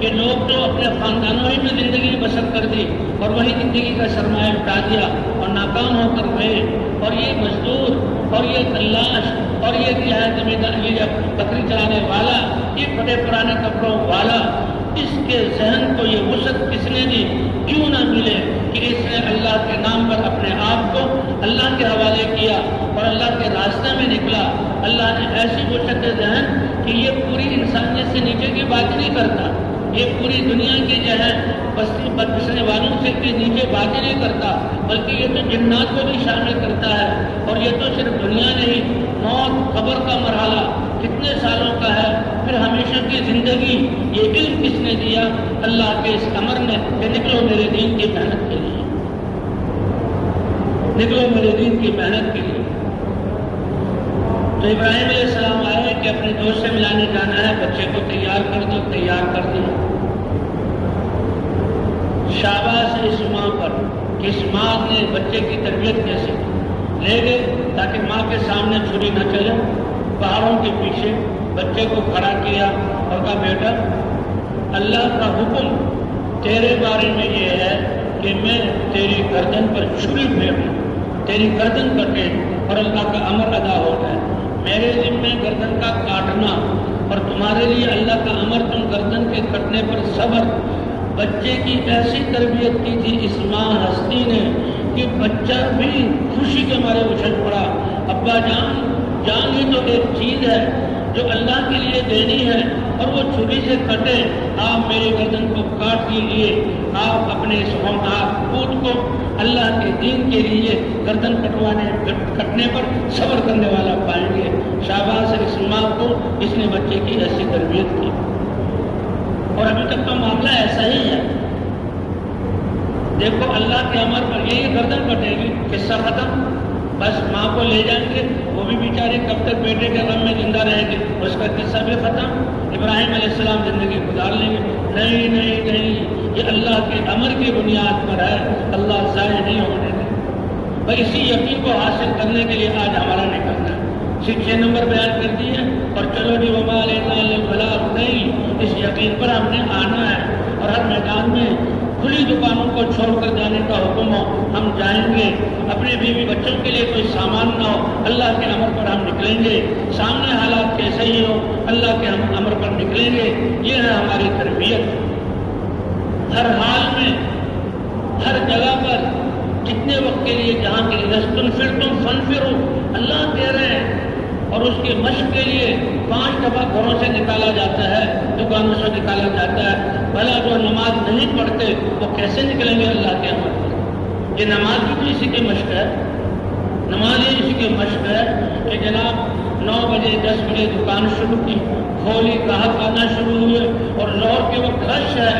کہ لوگ تو اپنے خاندانوں ہی میں زندگی بسر کر دی اور وہی زندگی کا سرمایہ اٹھا دیا اور ناکام ہو کر گئے، اور یہ مزدور اور یہ تلاش اور یہ کیا ہے زمیندار، یہ بکری چلانے والا، یہ پھٹے پرانے کپڑوں والا، اس کے ذہن کو یہ وسعت کس نے دی؟ کیوں نہ ملے کہ اس نے اللہ کے نام پر اپنے آپ کو اللہ کے حوالے کیا اور اللہ کے راستے میں نکلا۔ اللہ نے ایسی وسعت ذہن کہ یہ پوری انسانیت سے نیچے کی بات نہیں کرتا، یہ پوری دنیا کی جو ہے بستی بسنے والوں سے کے نیچے باتیں نہیں کرتا، بلکہ یہ تو جنات کو بھی شامل کرتا ہے۔ اور یہ تو صرف دنیا نہیں، موت، قبر کا مرحلہ کتنے سالوں کا ہے، پھر ہمیشہ کی زندگی، یہ علم کس نے دیا؟ اللہ کے اس امر نے کہ نکلو میرے دین کی محنت کے لیے، نکلو میرے دین کی محنت کے لیے۔ تو ابراہیم علیہ السلام آئے کہ اپنے دوست سے ملانے جانا ہے، بچے کو تیار کر دو، تیار کر دیا۔ شاباش اس ماں پر کہ اس ماں نے بچے کی تربیت کیسے کی، لے گئے تاکہ ماں کے سامنے چھری نہ چلے، پہاڑوں کے پیچھے بچے کو کھڑا کیا اور کہا بیٹا اللہ کا حکم تیرے بارے میں یہ ہے کہ میں تیری گردن پر چھری پھیروں، تیری گردن کٹے اور اللہ کا امر ادا ہو جائے۔ میرے ذمہ گردن کا کاٹنا اور تمہارے لیے اللہ کا امر تم گردن کے کٹنے پر صبر۔ بچے کی ایسی تربیت کی تھی اس ماں ہستی نے کہ بچہ بھی خوشی کے مارے اچھل پڑا۔ ابا جان، جان ہی تو ایک چیز ہے جو اللہ کے لیے دینی ہے، اور وہ چھری سے کٹے، آپ میرے گردن کو کاٹ لیجیے، آپ اپنے اس پوت کو اللہ کے دین کے لیے گردن کٹنے پر صبر کرنے والا پائیں گے۔ شاباش اس ماں کو، اس نے بچے کی ایسی تربیت کی، اور ابھی تک کا معاملہ ایسا ہی ہے۔ دیکھو اللہ کے امر پر یہی گردن کٹے گی، قصہ ختم، بس ماں کو لے جائیں گے، وہ بھی بیچارے کب تک بیٹے کے غم میں زندہ رہیں گے، اس کا قصہ بھی ختم۔ ابراہیم علیہ السلام زندگی گزار لیں گے۔ نہیں نہیں نہیں، یہ اللہ کے امر کی بنیاد پر ہے، اللہ ضائع نہیں ہونے دے۔ بھائی اسی یقین کو حاصل کرنے کے لیے آج ہمارا نکلنا ہے۔ صرف 6 نمبر بیان کر دیے اور چلو جی وما علینا الا البلاغ، نہیں، اس یقین پر ہم نے آنا ہے، اور ہر میدان میں کھلی دکانوں کو چھوڑ کر جانے کا حکم ہو ہم جائیں گے، اپنے بیوی بچوں کے لیے کوئی سامان نہ ہو اللہ کے امر پر ہم نکلیں گے، سامنے حالات کیسے ہی ہو اللہ کے ہم امر پر نکلیں گے۔ یہ ہے ہماری تربیت۔ ہر حال میں، ہر جگہ پر، جتنے وقت کے لیے جہاں کے لیے تنفرتم فانفروا، اللہ کہہ رہے ہیں، اور اس کی مشق کے لیے 5 دفعہ گھروں سے نکالا جاتا ہے، دکانوں سے نکالا جاتا ہے۔ بھلا جو نماز نہیں پڑھتے وہ کیسے نکلیں گے اللہ کے امر پر؟ یہ نماز بھی تو اسی کی مشق ہے، نماز ہی اسی کی مشق ہے کہ جناب 9 بجے 10 بجے دکان شروع کی، کھولی، گاہک آنا شروع ہوئے، اور ظہر کے وقت رش ہے،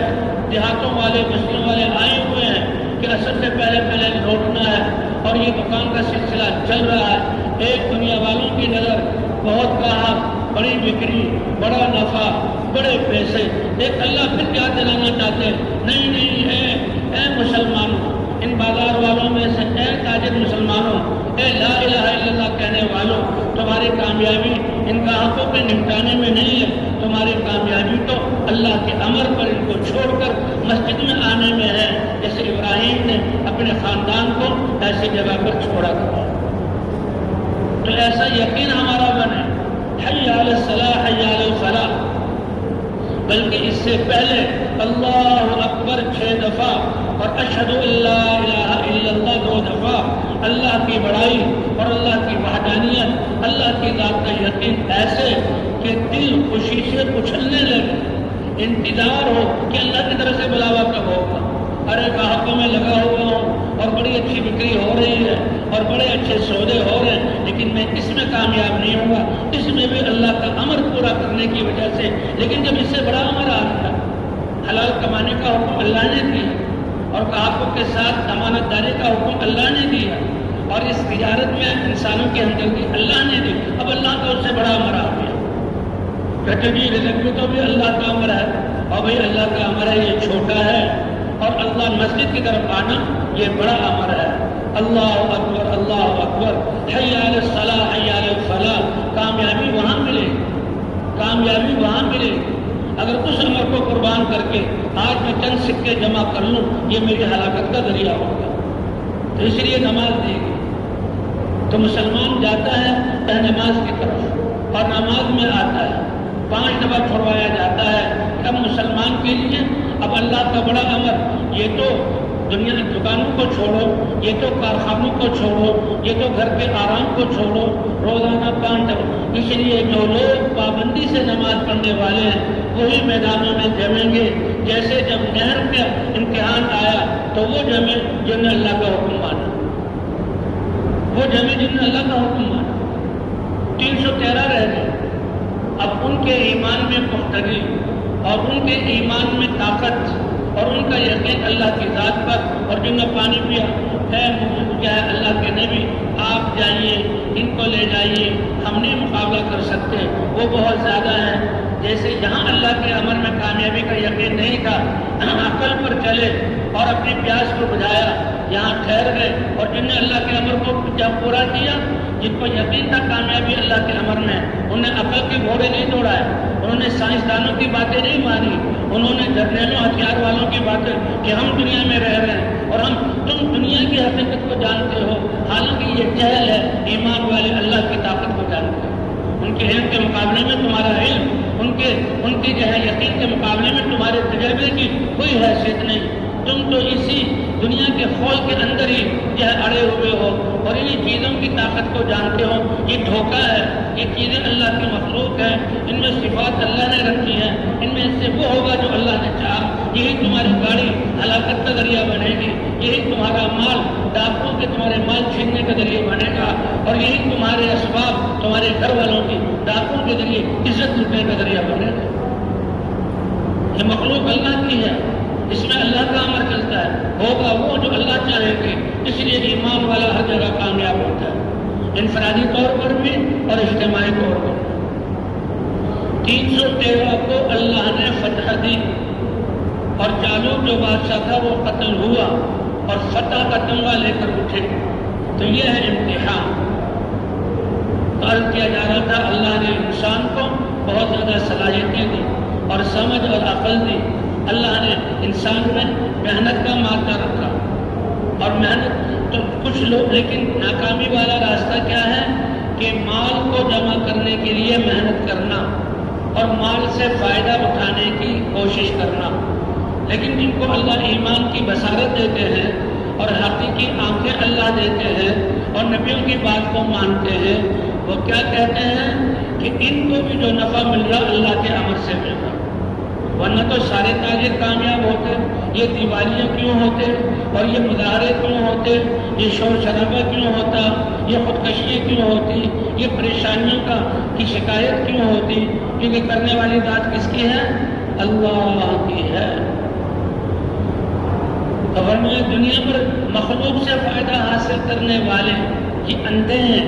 دیہاتوں والے بستیوں والے آئے ہوئے ہیں کہ عصر سے پہلے لوٹنا ہے، اور یہ دکان کا سلسلہ چل رہا ہے۔ ایک دنیا والوں کی نظر بہت گاہک، بڑی بکری، بڑا نفع، بڑے پیسے، ایک اللہ پھر کیا دلانا چاہتے ہیں؟ نہیں نہیں، اے مسلمانوں، ان بازار والوں میں سے اے تاجر مسلمانوں، اے لا الہ الا اللہ کہنے والوں، تمہاری کامیابی ان گاہکوں کے نمٹانے میں نہیں ہے، تمہاری کامیابی تو اللہ کے امر پر ان کو چھوڑ کر مسجد میں آنے میں ہے، جیسے ابراہیم نے اپنے خاندان کو ایسی جگہ پر چھوڑا تھا۔ تو ایسا یقین ہمارا بنے، حی علی الصلاح حی علی الفلاح، بلکہ اس سے پہلے اللہ اکبر 6 دفعہ اور اشہد ان لا الہ الا اللہ 2 دفعہ، اللہ کی بڑائی اور اللہ کی وحدانیت، اللہ کی ذات کا یقین ایسے کہ دل خوشی سے اچھلنے لگے، انتظار ہو کہ اللہ کی طرف سے بلاوا کب ہوگا۔ ارے گاہکوں میں لگا ہوا ہوں اور بڑی اچھی بکری ہو رہی ہے، اور بڑے اچھے سودے ہو رہے ہیں، لیکن میں اس میں کامیاب نہیں ہوں گا، اس میں بھی اللہ کا امر پورا کرنے کی وجہ سے۔ لیکن جب اس سے بڑا امر آ گیا، حلال کمانے کا حکم اللہ نے دیا اور تعاقب کے ساتھ امانت داری کا حکم اللہ نے دیا، اور اس تجارت میں انسانوں کی ہمدردی اللہ نے دی، اب اللہ کا اس سے بڑا امر آ گیا۔ کہتے جی رزق میں تو بھی اللہ کا امر ہے، اور بھائی اللہ کا امر ہے یہ چھوٹا ہے، اور اللہ مسجد کی طرف آنا یہ بڑا امر ہے۔ اللہ اکبر اللہ اکبر، حی علی الصلاۃ حی علی الفلاح، کامیابی وہاں ملے، کامیابی وہاں ملے۔ اگر اس امر کو قربان کر کے آج میں چند سکے جمع کر لوں، یہ میری ہلاکت کا ذریعہ ہوگا۔ تو اس لیے نماز دے گی تو مسلمان جاتا ہے نماز کی طرف اور نماز میں آتا ہے، 5 دفعہ چھڑوایا جاتا ہے۔ اب مسلمان کے لیے اب اللہ کا بڑا امر، یہ تو دنیا کی دکانوں کو چھوڑو، یہ تو کارخانوں کو چھوڑو، یہ تو گھر کے آرام کو چھوڑو، روزانہ 5 دفعہ۔ اس لیے جو لوگ پابندی سے نماز پڑھنے والے ہیں وہی میدانوں میں جمیں گے، جیسے جب نہر کا امتحان آیا تو وہ جمے جن نے اللہ کا حکم مانا، وہ جمے جن نے اللہ کا حکم مانا۔ 313 رہ گئے۔ اب ان کے ایمان میں پختگی اور ان کے ایمان میں طاقت اور ان کا یقین اللہ کی ذات پر، اور جن نے پانی پیا ہے کیا ہے اللہ کے نبی آپ جائیے ان کو لے جائیے، ہم نہیں مقابلہ کر سکتے، وہ بہت زیادہ ہیں۔ جیسے یہاں اللہ کے امر میں کامیابی کا یقین نہیں تھا، عقل پر چلے اور اپنی پیاس کو بجھایا، یہاں ٹھہر گئے، اور جن نے اللہ کے امر کو جب پورا کیا، جن کو یقین تھا کامیابی اللہ کے امر میں، انہوں نے عقل کے گھوڑے نہیں دوڑائے، انہوں نے سائنسدانوں کی باتیں نہیں مانی، انہوں نے جرنیلوں ہتھیار والوں کی باتیں کہ ہم دنیا میں رہ رہے ہیں اور تم دنیا کی حقیقت کو جانتے ہو، حالانکہ یہ جہل ہے۔ ایمان والے اللہ کی طاقت کو جانتے ہیں، ان کے علم کے مقابلے میں تمہارا علم، ان کی جو ہے یقین کے مقابلے میں تمہارے تجربے کی کوئی حیثیت نہیں، تم تو اسی دنیا کے خول کے اندر ہی جو ہے اڑے ہوئے ہو اور انہیں چیزوں کی طاقت کو جانتے ہو۔ یہ دھوکہ ہے، یہ چیزیں اللہ کی مخلوق ہے، ان میں صفات اللہ نے رکھی ہیں، ان میں سے وہ ہوگا جو اللہ نے چاہا، یہی تمہاری گاڑی ہلاکت کا ذریعہ بنے گی، یہی تمہارا مال ڈاکوں کے تمہارے مال چھیننے کا ذریعہ بنے گا، اور یہی تمہارے اسباب تمہارے گھر والوں کی ڈاکوں کے ذریعے عزت لوٹنے کا ذریعہ بنے گا۔ یہ مخلوق اللہ کی ہے، اس میں اللہ کا امر چلتا ہے، ہوگا وہ جو اللہ چاہے گے، اس لیے ایمان والا ہر جگہ کامیاب ہوتا ہے، انفرادی طور پر بھی اور اجتماعی طور پر۔ 313 کو اللہ نے فتح دی، اور جالوت جو بادشاہ تھا وہ قتل ہوا اور فتح کا تمغہ لے کر اٹھے۔ تو یہ ہے امتحان۔ عرض کیا جا رہا تھا اللہ نے انسان کو بہت زیادہ صلاحیتیں دی اور سمجھ اور عقل دی، اللہ نے انسان میں محنت کا مادہ رکھا، اور محنت تو کچھ لوگ، لیکن ناکامی والا راستہ کیا ہے کہ مال کو جمع کرنے کے لیے محنت کرنا اور مال سے فائدہ اٹھانے کی کوشش کرنا، لیکن جن کو اللہ ایمان کی بصارت دیتے ہیں اور حقیقی آنکھیں اللہ دیتے ہیں اور نبیوں کی بات کو مانتے ہیں، وہ کیا کہتے ہیں کہ ان کو بھی جو نفع مل رہا اللہ کے امر سے مل رہا، ورنہ تو سارے تاجر کامیاب ہوتے، یہ دیوالیاں کیوں ہوتے اور یہ مظاہرے کیوں ہوتے، یہ شور شرابہ کیوں ہوتا، یہ خودکشیاں کیوں ہوتی، یہ پریشانیوں کی شکایت کیوں ہوتی، کیونکہ کرنے والی ذات کس کی ہے؟ اللہ کی ہے۔ فرمایا دنیا پر مخلوق سے فائدہ حاصل کرنے والے یہ اندھے ہیں،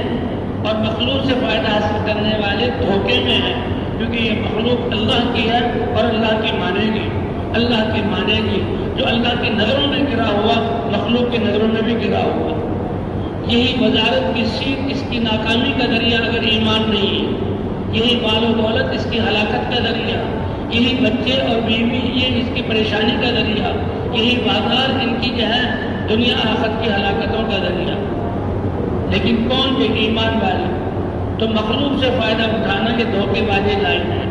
اور مخلوق سے فائدہ حاصل کرنے والے دھوکے میں ہیں، کیونکہ یہ مخلوق اللہ کی ہے اور اللہ کی مانے گی، اللہ کی مانے گی۔ جو اللہ کی نظروں میں گرا ہوا مخلوق کی نظروں میں بھی گرا ہوا۔ یہی وزارت کی سیٹ اس کی ناکامی کا ذریعہ اگر ایمان نہیں ہے، یہی مال و دولت اس کی ہلاکت کا ذریعہ، یہی بچے اور بیوی یہ اس کی پریشانی کا ذریعہ، یہی بازار ان کی جو ہے دنیا آخرت کی ہلاکتوں کا ذریعہ۔ لیکن کون جو ایمان والے؟ تو مخلوق سے فائدہ اٹھانا یہ دھوکے بازی لائن ہے،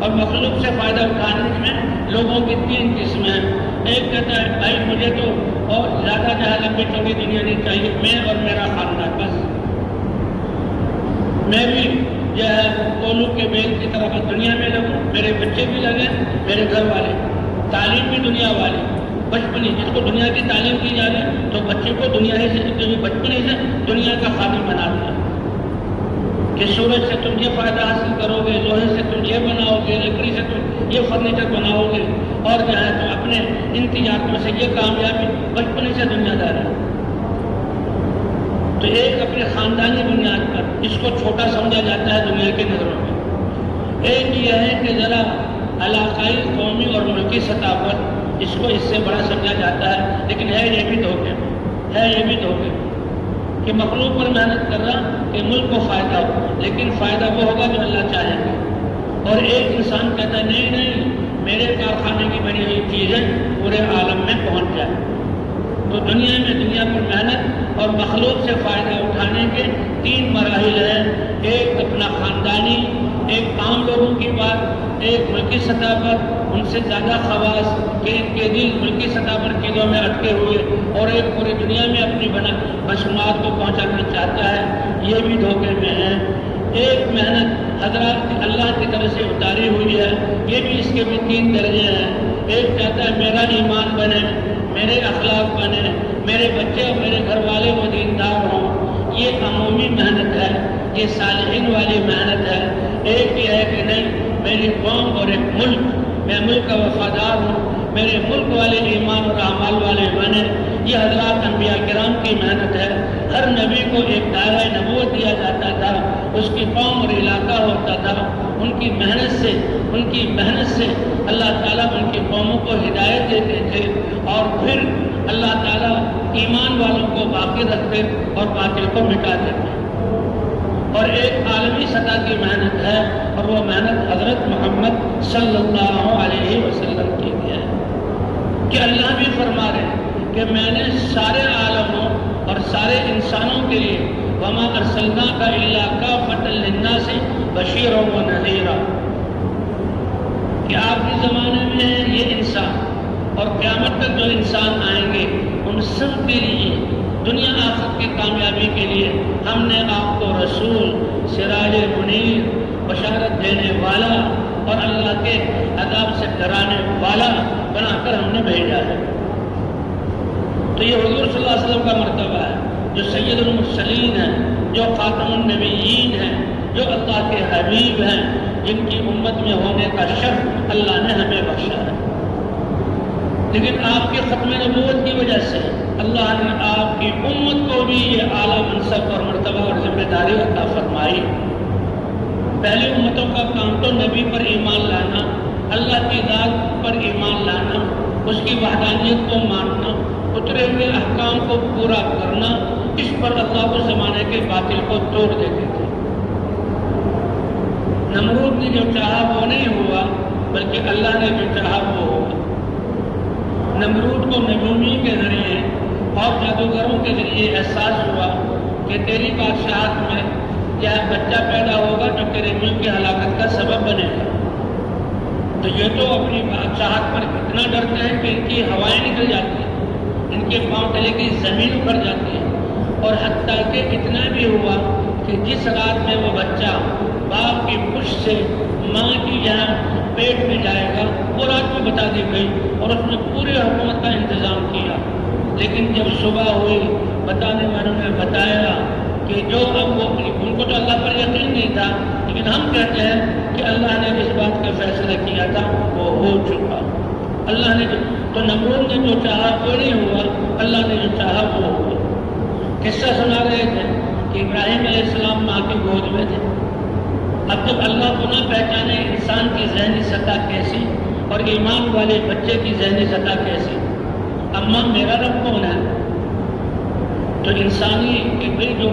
اور مخلوق سے فائدہ اٹھانے میں لوگوں کی 3 قسمیں ہیں۔ ایک کہتا ہے بھائی مجھے تو اور زیادہ جہاں لمبی چوڑی دنیا نہیں چاہیے، میں اور میرا خاندان بس، میں بھی جو ہے کولو کے بیل کی طرح دنیا میں لگوں، میرے بچے بھی لگے، میرے گھر والے، تعلیم بھی دنیا والی، بچپن ہی جس کو دنیا کی تعلیم دی جا رہی ہے تو بچے کو بچپن ہی سے دنیا کا خادم بنا دیا کہ سورج سے تم یہ فائدہ حاصل کرو گے، لوہے سے تم یہ بناؤ گے، لکڑی سے تم یہ فرنیچر بناؤ گے، اور جو ہے تم اپنے ان تجارتوں سے یہ کامیابی بچپن ہی سے دنیا دار ہے۔ تو ایک اپنے خاندانی بنیاد پر اس کو چھوٹا سمجھا جاتا ہے دنیا کی نظروں میں۔ ایک یہ ہے کہ ذرا علاقائی، قومی اور ملکی سطح پر اس کو اس سے بڑا سمجھا جاتا ہے، لیکن ہے یہ بھی دھوکے کہ مخلوق پر محنت کر رہا کہ ملک کو فائدہ ہو، لیکن فائدہ وہ ہوگا جو اللہ چاہے گا۔ اور ایک انسان کہتا ہے نہیں میرے کارخانے کی بنی ہوئی چیزیں پورے عالم میں پہنچ جائے۔ تو دنیا پر محنت اور مخلوق سے فائدہ اٹھانے کے 3 مراحل ہیں، ایک اپنا خاندانی، ایک عام لوگوں کی بات، ایک ملکی سطح پر ان سے زیادہ خواص کہ ان کے دل ملکی سطح پر چیزوں میں اٹکے ہوئے، اور ایک پوری دنیا میں اپنی مصنوعات کو پہنچانا چاہتا ہے، یہ بھی دھوکے میں ہے۔ ایک محنت حضرات اللہ کی طرف سے اتاری ہوئی ہے، یہ بھی اس کے بھی 3 درجے ہیں۔ ایک چاہتا ہے میرا ایمان بنے، میرے اخلاق بنے، میرے بچے اور میرے گھر والے وہ دیندار ہوں، یہ عمومی محنت ہے، یہ صالحین والی محنت ہے۔ ایک یہ ہے کہ نہیں میری قوم اور ایک ملک، میں ملک کا وفادار ہوں، میرے ملک والے ایمان اور اعمال والے بنے، یہ حضرات انبیاء کرام کی محنت ہے۔ ہر نبی کو ایک دائرہ نبوت دیا جاتا تھا، اس کی قوم اور علاقہ ہوتا تھا، ان کی محنت سے اللہ تعالیٰ ان کی قوموں کو ہدایت دیتے تھے، اور پھر اللہ تعالیٰ ایمان والوں کو باقی رکھتے اور باطل کو مٹا دیتے۔ اور ایک عالمی سطح کی محنت ہے، اور وہ محنت حضرت محمد صلی اللہ علیہ وسلم کی ہے کہ اللہ بھی فرما رہے ہیں کہ میں نے سارے عالموں اور سارے انسانوں کے لیے وما ارسلناک الا کافۃ للناس بشیرا ونذیرا، کہ آپ کے زمانے میں یہ انسان اور قیامت تک جو انسان آئیں گے ان سب کے لیے دنیا آخرت کی کامیابی کے لیے ہم نے آپ کو رسول، سراج منیر، بشارت دینے والا اور اللہ کے عذاب سے ڈرانے والا بنا کر ہم نے بھیجا ہے۔ تو یہ حضور صلی اللہ علیہ وسلم کا مرتبہ ہے، جو سید المرسلین ہیں، جو خاتم النبیین ہیں، جو اللہ کے حبیب ہیں، جن کی امت میں ہونے کا شرف اللہ نے ہمیں بخشا ہے۔ لیکن آپ کے ختم نبوت کی وجہ سے اللہ نے آپ کی امت کو بھی یہ اعلیٰ منصب اور مرتبہ اور ذمہ داری عطا فرمائی۔ پہلی امتوں کا کام تو نبی پر ایمان لانا، اللہ کی ذات پر ایمان لانا، اس کی وحدانیت کو ماننا، اترے ہوئے احکام کو پورا کرنا، اس پر اللہ اس زمانے کے باطل کو توڑ دیتے تھے۔ نمرود نے جو چاہا وہ نہیں ہوا، بلکہ اللہ نے جو چاہا وہ ہوا۔ نمرود کو نجومی کے ذریعے اور جادوگروں کے ذریعے احساس ہوا کہ تیری بادشاہت میں کیا بچہ پیدا ہوگا جو تیرے ملک کی ہلاکت کا سبب بنے گا۔ تو یہ تو اپنی بادشاہت پر اتنا ڈرتے ہیں کہ ان کی ہوائیں نکل جاتی ہیں، ان کے پاؤں تلے کی زمین اکھڑ جاتی ہے۔ اور حتیٰ کہ اتنا بھی ہوا کہ جس رات میں وہ بچہ باپ کی پشت سے ماں کی یہاں پیٹ میں جائے گا وہ رات میں بتا دی گئی، اور اس نے پوری حکومت کا انتظام کیا۔ لیکن جب صبح ہوئی بتانے والوں نے بتایا کہ جو اب وہ ان کو تو اللہ پر یقین نہیں تھا، لیکن ہم کہتے ہیں کہ اللہ نے جس بات کا فیصلہ کیا تھا وہ ہو چکا۔ اللہ نے تو نمرود نے جو چاہا وہ نہیں ہوا، اللہ نے جو چاہا وہ ہوا۔ قصہ سنا رہے تھے کہ ابراہیم علیہ السلام ماں کی گود میں تھے۔ اب جب اللہ کو نہ پہچانے انسان کی ذہنی سطح کیسی اور ایمان والے بچے کی ذہنی سطح کیسی، اماں میرا رب کون ہے؟ تو انسانی کہ بھائی جو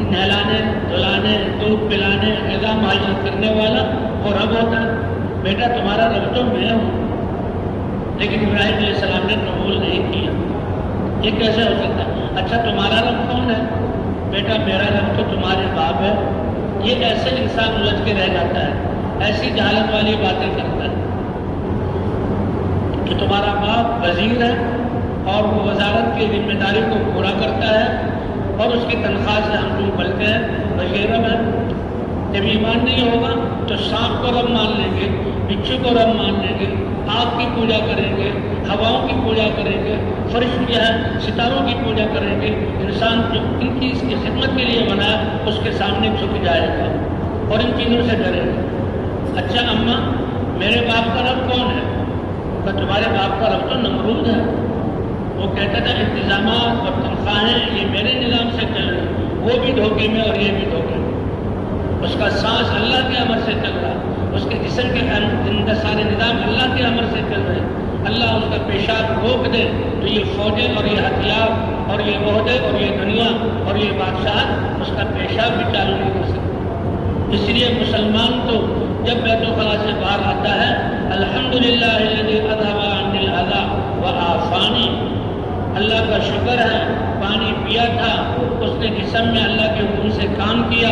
نہلانے دھلانے دودھ پلانے غذا مہیا کرنے والا وہ رب ہوتا ہے، بیٹا تمہارا رب تو میں ہوں۔ لیکن ابراہیم علیہ السلام نے قبول نہیں کیا۔ یہ کیسے ہو سکتا ہے؟ اچھا تمہارا رب کون ہے؟ بیٹا میرا رب تو تمہارے باپ ہے۔ یہ ایسے انسان الجھ کے رہ جاتا ہے، ایسی جہالت والی باتیں کرتا ہے کہ تمہارا باپ وزیر ہے اور وہ وزارت کی ذمہ داری کو پورا کرتا ہے اور اس کی تنخواہ سے ہم تم پلتے ہیں، وزیر ہے۔ جب ایمان نہیں ہوگا تو سانپ کو رب مان لیں گے، بچھو کو رب مان لیں گے، آگ کی پوجا کریں گے، ہواؤں کی پوجا کریں گے، فرش جو ہے ستاروں کی پوجا کریں گے۔ انسان جو ان کی اس کی خدمت کے لیے بنا اس کے سامنے جھک جائے گا اور ان چیزوں سے ڈرے گا۔ اچھا اماں، میرے باپ کا رب کون ہے؟ کہ تمہارے باپ کا رب تو نمرود ہے۔ وہ کہتا تھا انتظامات اور تنخواہیں یہ میرے نظام سے چل رہی، وہ بھی دھوکے میں اور یہ بھی دھوکے میں۔ اس کا سانس اللہ کے امر سے چل رہا، اس کے جسم کے اندر سارے نظام اللہ کے امر سے چل رہے۔ اللہ اس کا پیشاب روک دے تو یہ فوجیں اور یہ ہتھیار اور یہ عہدے اور یہ دنیا اور یہ بادشاہ اس کا پیشاب بھی چالو نہیں کر سکتے۔ اس لیے مسلمان تو جب بیت الخلاء سے باہر آتا ہے الحمدللہ الذی اذھب عنی الاذی وعافانی، اللہ کا شکر ہے پانی پیا تھا، اس نے جسم میں اللہ کے حکم سے کام کیا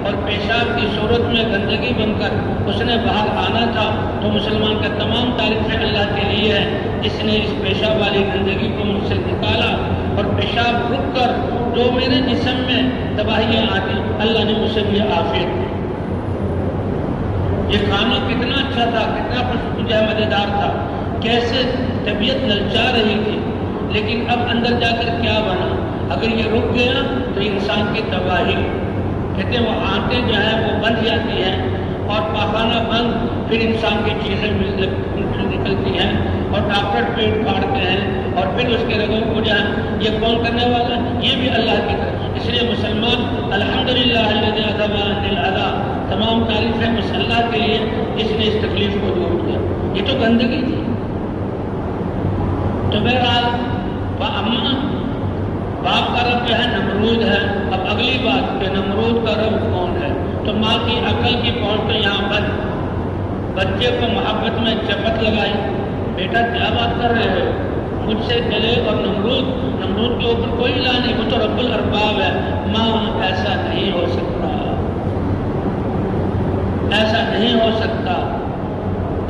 اور پیشاب کی صورت میں گندگی بن کر اس نے باہر آنا تھا، تو مسلمان کا تمام تعریفیں اللہ کے لیے ہے جس نے اس پیشاب والی گندگی کو مجھ سے نکالا اور پیشاب رک کر جو میرے جسم میں تباہیاں آتی اللہ نے مجھ سے بھی عافیت دی۔ یہ کھانا کتنا اچھا تھا، کتنا خوشبودار مزیدار تھا، کیسے طبیعت للچا رہی تھی، لیکن اب اندر جا کر کیا بنا؟ اگر یہ رک گیا تو انسان کی تباہی۔ کہتے ہیں وہ آنتیں جو ہیں وہ بند جاتی ہیں اور پاخانہ بند، پھر انسان کی چیزیں نکلتی ہیں اور ڈاکٹر پیٹ پھاڑتے ہیں اور پھر اس کے رگوں کو جو ہے یہ کون کرنے والا ہے؟ یہ بھی اللہ کی طرف۔ اس لیے مسلمان الحمدللہ الذی اذھب عنی الاذی، تمام تعریفیں اس اللہ کے لیے جس نے اس تکلیف کو دور کیا۔ یہ تو گندگی تھی۔ تو بہرحال اماں، باپ کا رب جو ہے نمرود ہے۔ اب اگلی بات کہ نمرود کا رب کون ہے؟ تو ماں کی عقل کی پہنچ تو یہاں پر بچے کو محبت میں چپت لگائی، بیٹا کیا بات کر رہے ہو، مجھ سے چلے، اور نمرود کے اوپر کوئی لا نہیں، وہ تو رب الارباب ہے۔ ماں ایسا نہیں ہو سکتا، ایسا نہیں ہو سکتا۔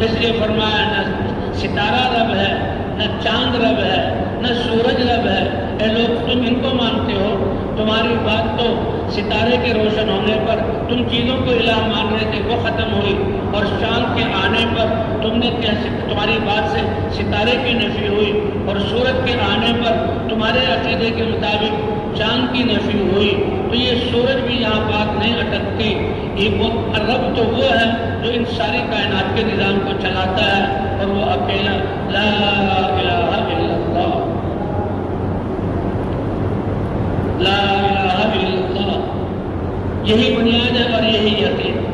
اس لیے فرمایا نہ ستارہ رب ہے، نہ چاند رب ہے، نہ سورج رب ہے۔ اے لوگ تم ان کو مانتے ہو، تمہاری بات تو ستارے کے روشن ہونے پر تم چیزوں کو الہ مان رہے تھے وہ ختم ہوئی، اور چاند کے آنے پر تمہاری بات سے ستارے کی نفی ہوئی، اور سورج کے آنے پر تمہارے عقیدے کے مطابق چاند کی نفی ہوئی۔ تو یہ سورج بھی یہاں بات نہیں اٹکتی۔ یہ رب تو وہ ہے جو ان ساری کائنات کے نظام کو چلاتا ہے، اور وہ اکیلا لا الہ الا اللہ، لا الہ الا اللہ، یہی بنیاد ہے اور یہی یقین۔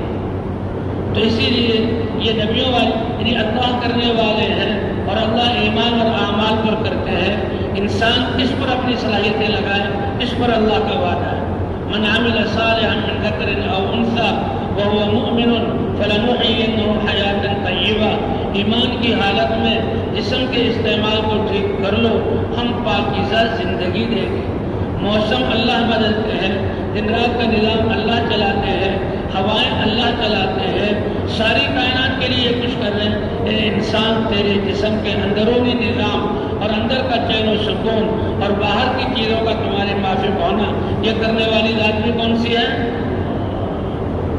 تو اسی لیے یہ نبیوں والے یعنی اللہ کرنے والے ہیں، اور اللہ ایمان اور اعمال پر کرتے ہیں۔ انسان کس پر اپنی صلاحیتیں لگائے، اس پر اللہ کا وعدہ ہے۔ من عمل صالحا من ذکر او انثی وهو مؤمن فلنحيينه حیاة طیبہ، ایمان کی حالت میں جسم کے استعمال کو ٹھیک کر لو، ہم پاکیزہ زندگی دیں گے۔ موسم اللہ بدلتے ہیں، دن رات کا نظام اللہ چلاتے ہیں، ہوائیں اللہ چلاتے ہیں، ساری کائنات کے لیے کچھ کر رہے ہیں۔ اے انسان، تیرے جسم کے اندرونی نظام اور اندر کا چین و سکون اور باہر کی چیزوں کا تمہارے موافق ہونا، یہ کرنے والی ذات بھی کون سی ہے؟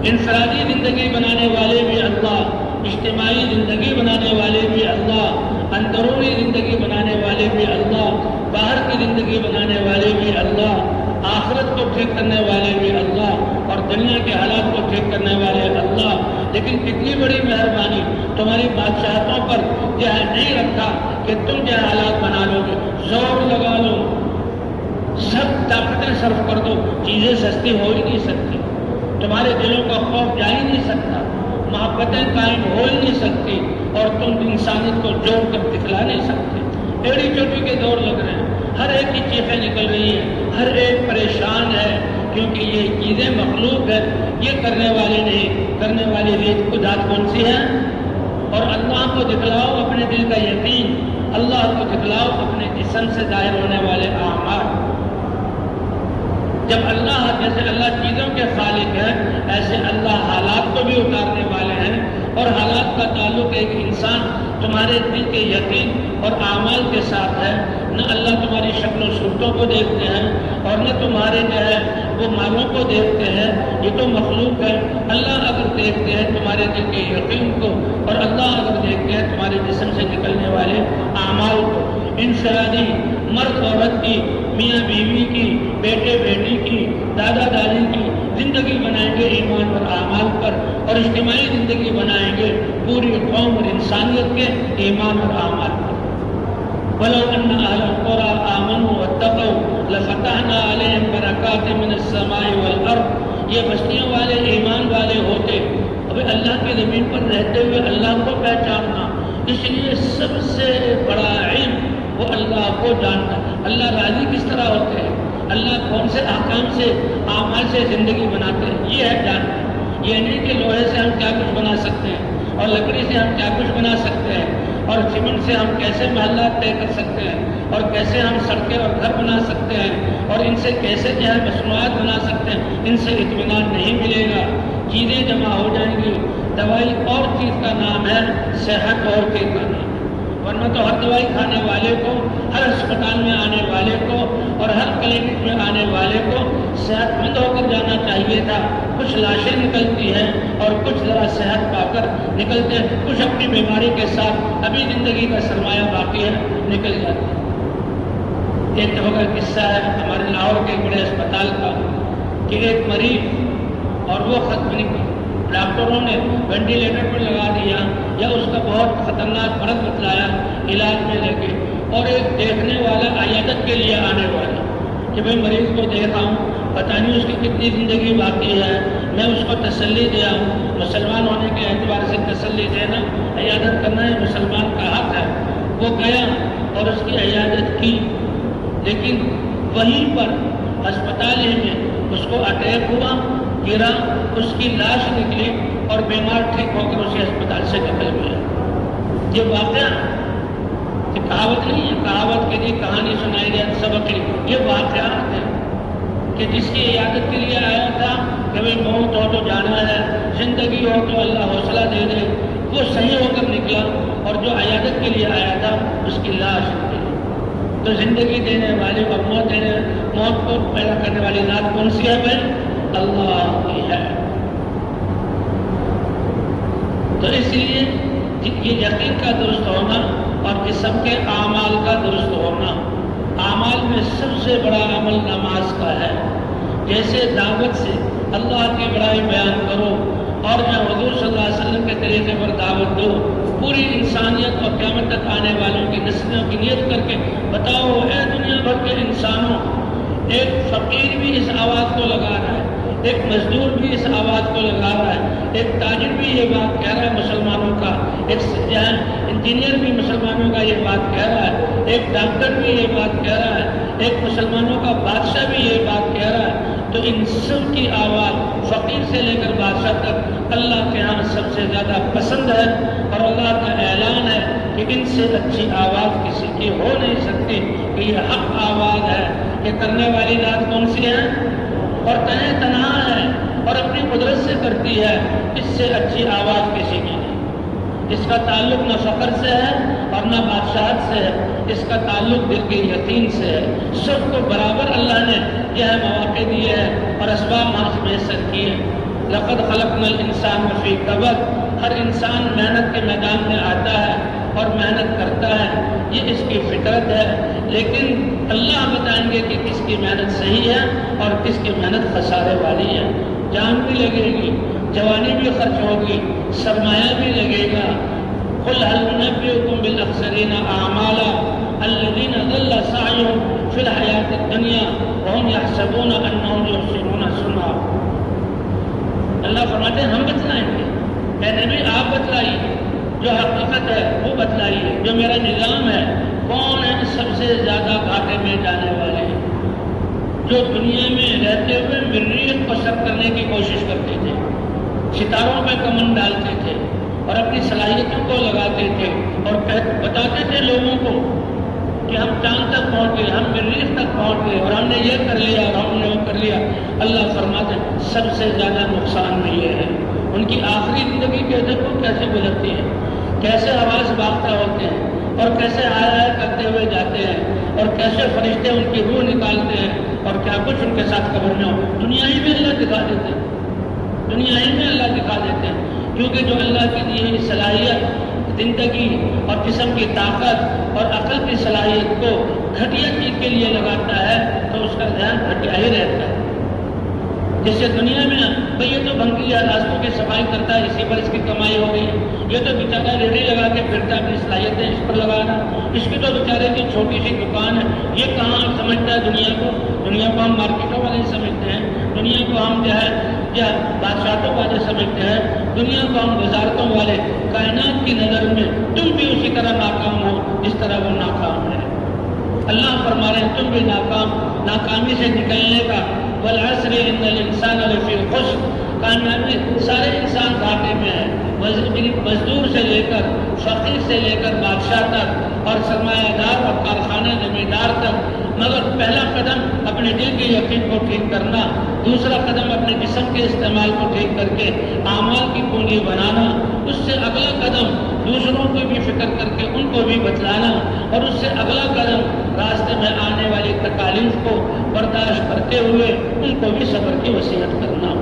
انفرادی زندگی بنانے والے بھی اللہ، اجتماعی زندگی بنانے والے بھی اللہ، اندرونی زندگی بنانے والے بھی اللہ، باہر کی زندگی بنانے والے بھی اللہ، آخرت کو ٹھیک کرنے والے بھی اللہ، اور دنیا کے حالات کو ٹھیک کرنے والے اللہ۔ لیکن کتنی بڑی مہربانی تمہاری بادشاہتوں پر جو ہے نہیں رکھا کہ تم جو حالات بنا لو گے، زور لگا لو، سب طاقتیں صرف کر دو، چیزیں سستی ہو ہی نہیں سکتی، تمہارے دلوں کا خوف جا ہی نہیں سکتا، محبتیں قائم ہو ہی نہیں سکتی، اور تم انسانیت کو جوڑ کر دکھلا نہیں سکتے۔ ایڑی چوٹی کے دور لگ رہے ہیں، ہر ایک کی چیخیں نکل رہی ہیں، ہر ایک پریشان ہے، کیونکہ یہ چیزیں مخلوق ہے، یہ کرنے والے نہیں، کرنے والی ریت کو ذات کون سی ہے؟ اور اللہ کو دکھلاؤ اپنے دل کا یقین، اللہ کو دکھلاؤ اپنے جسم سے ظاہر ہونے والے اعمال۔ جب اللہ جیسے اللہ چیزوں کے خالق ہے، ایسے اللہ حالات کو بھی اتارنے والے ہیں، اور حالات کا تعلق ایک انسان تمہارے دل کے یقین اور اعمال کے ساتھ ہے۔ نہ اللہ تمہاری شکل و صورتوں کو دیکھتے ہیں، اور نہ تمہارے جو ہے وہ مالوں کو دیکھتے ہیں یہ تو مخلوق ہے، اللہ اگر دیکھتے ہیں تمہارے دل کے یقین کو، اور اللہ اگر دیکھتے ہیں تمہارے جسم سے نکلنے والے اعمال کو، انفرادی مرد عورت کی، میاں بیوی کی، بیٹے بیٹی کی، دادا دادی کی زندگی بنائیں گے ایمان اور اعمال پر، اور اجتماعی زندگی بنائیں گے پوری قوم اور انسانیت کے ایمان اور اعمال پر۔ وَلَوْ أَنَّ أَهْلَ الْقُرَىٰ آمَنُوا وَاتَّقَوْا لَفَتَحْنَا عَلَيْهِمْ بَرَكَاتٍ مِّنَ السَّمَاءِ وَالْأَرْضِ، یہ بستیوں والے ایمان والے ہوتے، اب اللہ کی زمین پر رہتے ہوئے اللہ کو پہچاننا، اس لیے سب سے بڑا علم وہ اللہ کو جاننا۔ اللہ راضی کس طرح ہوتے ہیں، اللہ کون سے احکام سے اعمال سے زندگی بناتے ہیں، یہ ہے جاننا۔ یہ نہیں کہ لوہے سے ہم کیا کچھ بنا سکتے ہیں اور لکڑی سے ہم کیا کچھ بنا سکتے ہیں اور سیمنٹ سے ہم کیسے محلات طے کر سکتے ہیں اور کیسے ہم سڑکیں اور گھر بنا سکتے ہیں اور ان سے کیسے جو ہے مصنوعات بنا سکتے ہیں، ان سے اطمینان نہیں ملے گا۔ چیزیں جمع ہو جائیں گی، دوائی اور چیز کا نام ہے، صحت اور چیز کا نام ہے، ورنہ تو ہر دوائی کھانے والے کو، ہر ہسپتال میں آنے والے کو اور ہر کلینک میں آنے والے کو صحت مند ہو کر جانا چاہیے تھا۔ کچھ لاشیں نکلتی ہیں اور کچھ ذرا صحت پا کر نکلتے ہیں، کچھ اپنی بیماری کے ساتھ ابھی زندگی کا سرمایہ باقی ہے نکل جاتے ہیں۔ ایک دفعہ کا قصہ ہے ہمارے لاہور کے بڑے اسپتال کا کہ ایک مریض اور وہ ختم نہیں، ڈاکٹروں نے وینٹیلیٹر پر لگا دیا یا اس کا بہت خطرناک مرض بتلایا علاج میں لے کے، اور ایک دیکھنے والا عیادت کے لیے آنے والا کہ بھئی مریض کو دیکھا ہوں، پتہ نہیں اس کی کتنی زندگی باقی ہے، میں اس کو تسلی دیا ہوں۔ مسلمان ہونے کے اعتبار سے تسلی دینا، عیادت کرنا یہ مسلمان کا حق ہے۔ وہ گیا اور اس کی عیادت کی، لیکن وہیں پر ہسپتال ہی میں اس کو اٹیک ہوا، گرا، اس کی لاش نکلی اور بیمار ٹھیک ہو کر اسی ہسپتال سے نکل گیا۔ یہ واقعہ، یہ کہاوت نہیں ہے، کہاوت کے لیے کہانی سنائی جائے سبق کے لیے، یہ واقعات ہے کہ جس کی عیادت کے لیے آیا تھا کہ بھئی موت ہو تو جانا ہے، زندگی ہو تو اللہ حوصلہ دے دے، وہ صحیح ہو کر نکلا، اور جو عیادت کے لیے آیا تھا اس کی لاش نکلی۔ تو زندگی دینے والے اور موت کو پیدا کرنے والی ذات کون سی ہے بھائی؟ اللہ کی ہے۔ تو اس لیے یہ یقین کا درست ہونا اور جسم کے اعمال کا درست ہونا، اعمال میں سب سے بڑا عمل نماز کا ہے۔ جیسے دعوت سے اللہ کی بڑائی بیان کرو اور میں حضور صلی اللہ علیہ وسلم کے طریقے پر دعوت دو، پوری انسانیت اور قیامت تک آنے والوں کی نسلوں کی نیت کر کے بتاؤ، اے دنیا بھر کے انسانوں، ایک فقیر بھی اس آواز کو لگا رہا ہے، ایک مزدور بھی اس آواز کو لگا رہا ہے، ایک تاجر بھی یہ بات کہہ رہا ہے مسلمانوں کا، ایک انجینئر بھی مسلمانوں کا یہ بات کہہ رہا ہے، ایک ڈاکٹر بھی یہ بات کہہ رہا ہے، ایک مسلمانوں کا بادشاہ بھی یہ بات کہہ رہا ہے۔ تو ان سب کی آواز فقیر سے لے کر بادشاہ تک اللہ کے ہاں سب سے زیادہ پسند ہے، اور اللہ کا اعلان ہے کہ ان سے اچھی آواز کسی کی ہو نہیں سکتی، کہ یہ حق آواز ہے۔ یہ کرنے والی ذات کون سی ہے؟ اور تنہا تنہا ہے اور اپنی قدرت سے کرتی ہے، اس سے اچھی آواز کسی کی نہیں۔ اس کا تعلق نہ فقر سے ہے اور نہ بادشاہت سے ہے، اس کا تعلق دل کے یقین سے ہے۔ سب کو برابر اللہ نے یہ مواقع دیے ہیں اور اسباب میسر کیے۔ لقد خلقنا الانسان فی کبد، ہر انسان محنت کے میدان میں آتا ہے اور محنت کرتا ہے، یہ اس کی فطرت ہے، لیکن اللہ بتائیں گے کہ کس کی محنت صحیح ہے اور کس کی محنت خسارے والی ہے۔ جان بھی لگے گی، جوانی بھی خرچ ہوگی، سرمایہ بھی لگے گا۔ قل هل ننبئكم بالاخسرین اعمالا الذین ضل سعیهم فی الحیاۃ الدنیا وهم یحسبون انهم یحسنون صنعا۔ اللہ فرماتے ہیں ہم بتلائیں گے، اے نبی آپ بتلائیے، جو حقیقت ہے وہ بتلائیے، جو میرا نظام ہے، کون ہے سب سے زیادہ گھاٹے میں جانے والے ہیں؟ جو دنیا میں رہتے ہوئے مریخ کو سر کرنے کی کوشش کرتے تھے، ستاروں پہ کمن ڈالتے تھے اور اپنی صلاحیتوں کو لگاتے تھے اور بتاتے تھے لوگوں کو کہ ہم چاند تک پہنچ گئے، ہم مریخ تک پہنچ گئے اور ہم نے یہ کر لیا اور ہم نے وہ کر لیا۔ اللہ فرماتے ہیں سب سے زیادہ نقصان میں یہ ہے، ان کی آخری زندگی کے دیکھو کیسے گزرتی ہے، کیسے حواس باختہ ہوتے ہیں اور کیسے آیا کرتے ہوئے جاتے ہیں اور کیسے فرشتے ان کی روح نکالتے ہیں اور کیا کچھ ان کے ساتھ قبر میں ہو۔ دنیا کیونکہ جو اللہ کی دی ہوئی صلاحیت زندگی اور جسم کی طاقت اور عقل کی صلاحیت کو گھٹیا چیز کے لیے لگاتا ہے تو اس کا دھیان گھٹیا ہی رہتا ہے. جیسے دنیا میں بھئی یہ تو بھنگیا راستوں کی صفائی کرتا ہے، اسی پر اس کی کمائی ہو رہی ہے، یہ تو بیچارہ ریڑھی لگا کے پھرتا ہے، اپنی صلاحیتیں اس پر لگانا، اس کی تو بیچارے کی چھوٹی سی دکان ہے. یہ کہاں سمجھتا ہے دنیا کو؟ دنیا کو ہم مارکیٹوں والے سمجھتے ہیں، دنیا کو ہم جو ہے بادشاہتوں والے سمجھتے ہیں، دنیا کو ہم وزارتوں والے. کائنات کی نظر میں تم بھی اسی طرح ناکام ہو جس طرح وہ ناکام ہے. اللہ فرما رہے ہیں تم بھی ناکامی سے نکلنے کا. والعصر ان الانسان لفی خسر، کامیابی سارے انسان گھاٹے میں ہیں، مزدور سے لے کر فقیر سے لے کر بادشاہ تک اور سرمایہ دار اور کارخانے زمیندار تک. مگر پہلا قدم اپنے دل کے یقین کو ٹھیک کرنا، دوسرا قدم اپنے جسم کے استعمال کو ٹھیک کر کے اعمال کی پونجی بنانا، اس سے اگلا قدم دوسروں کو بھی فکر کر کے ان کو بھی بتلانا، اور اس سے اگلا قدم راستے میں آنے والی تکالیف کو برداشت کرتے ہوئے ان کو بھی صبر کی وصیت کرنا.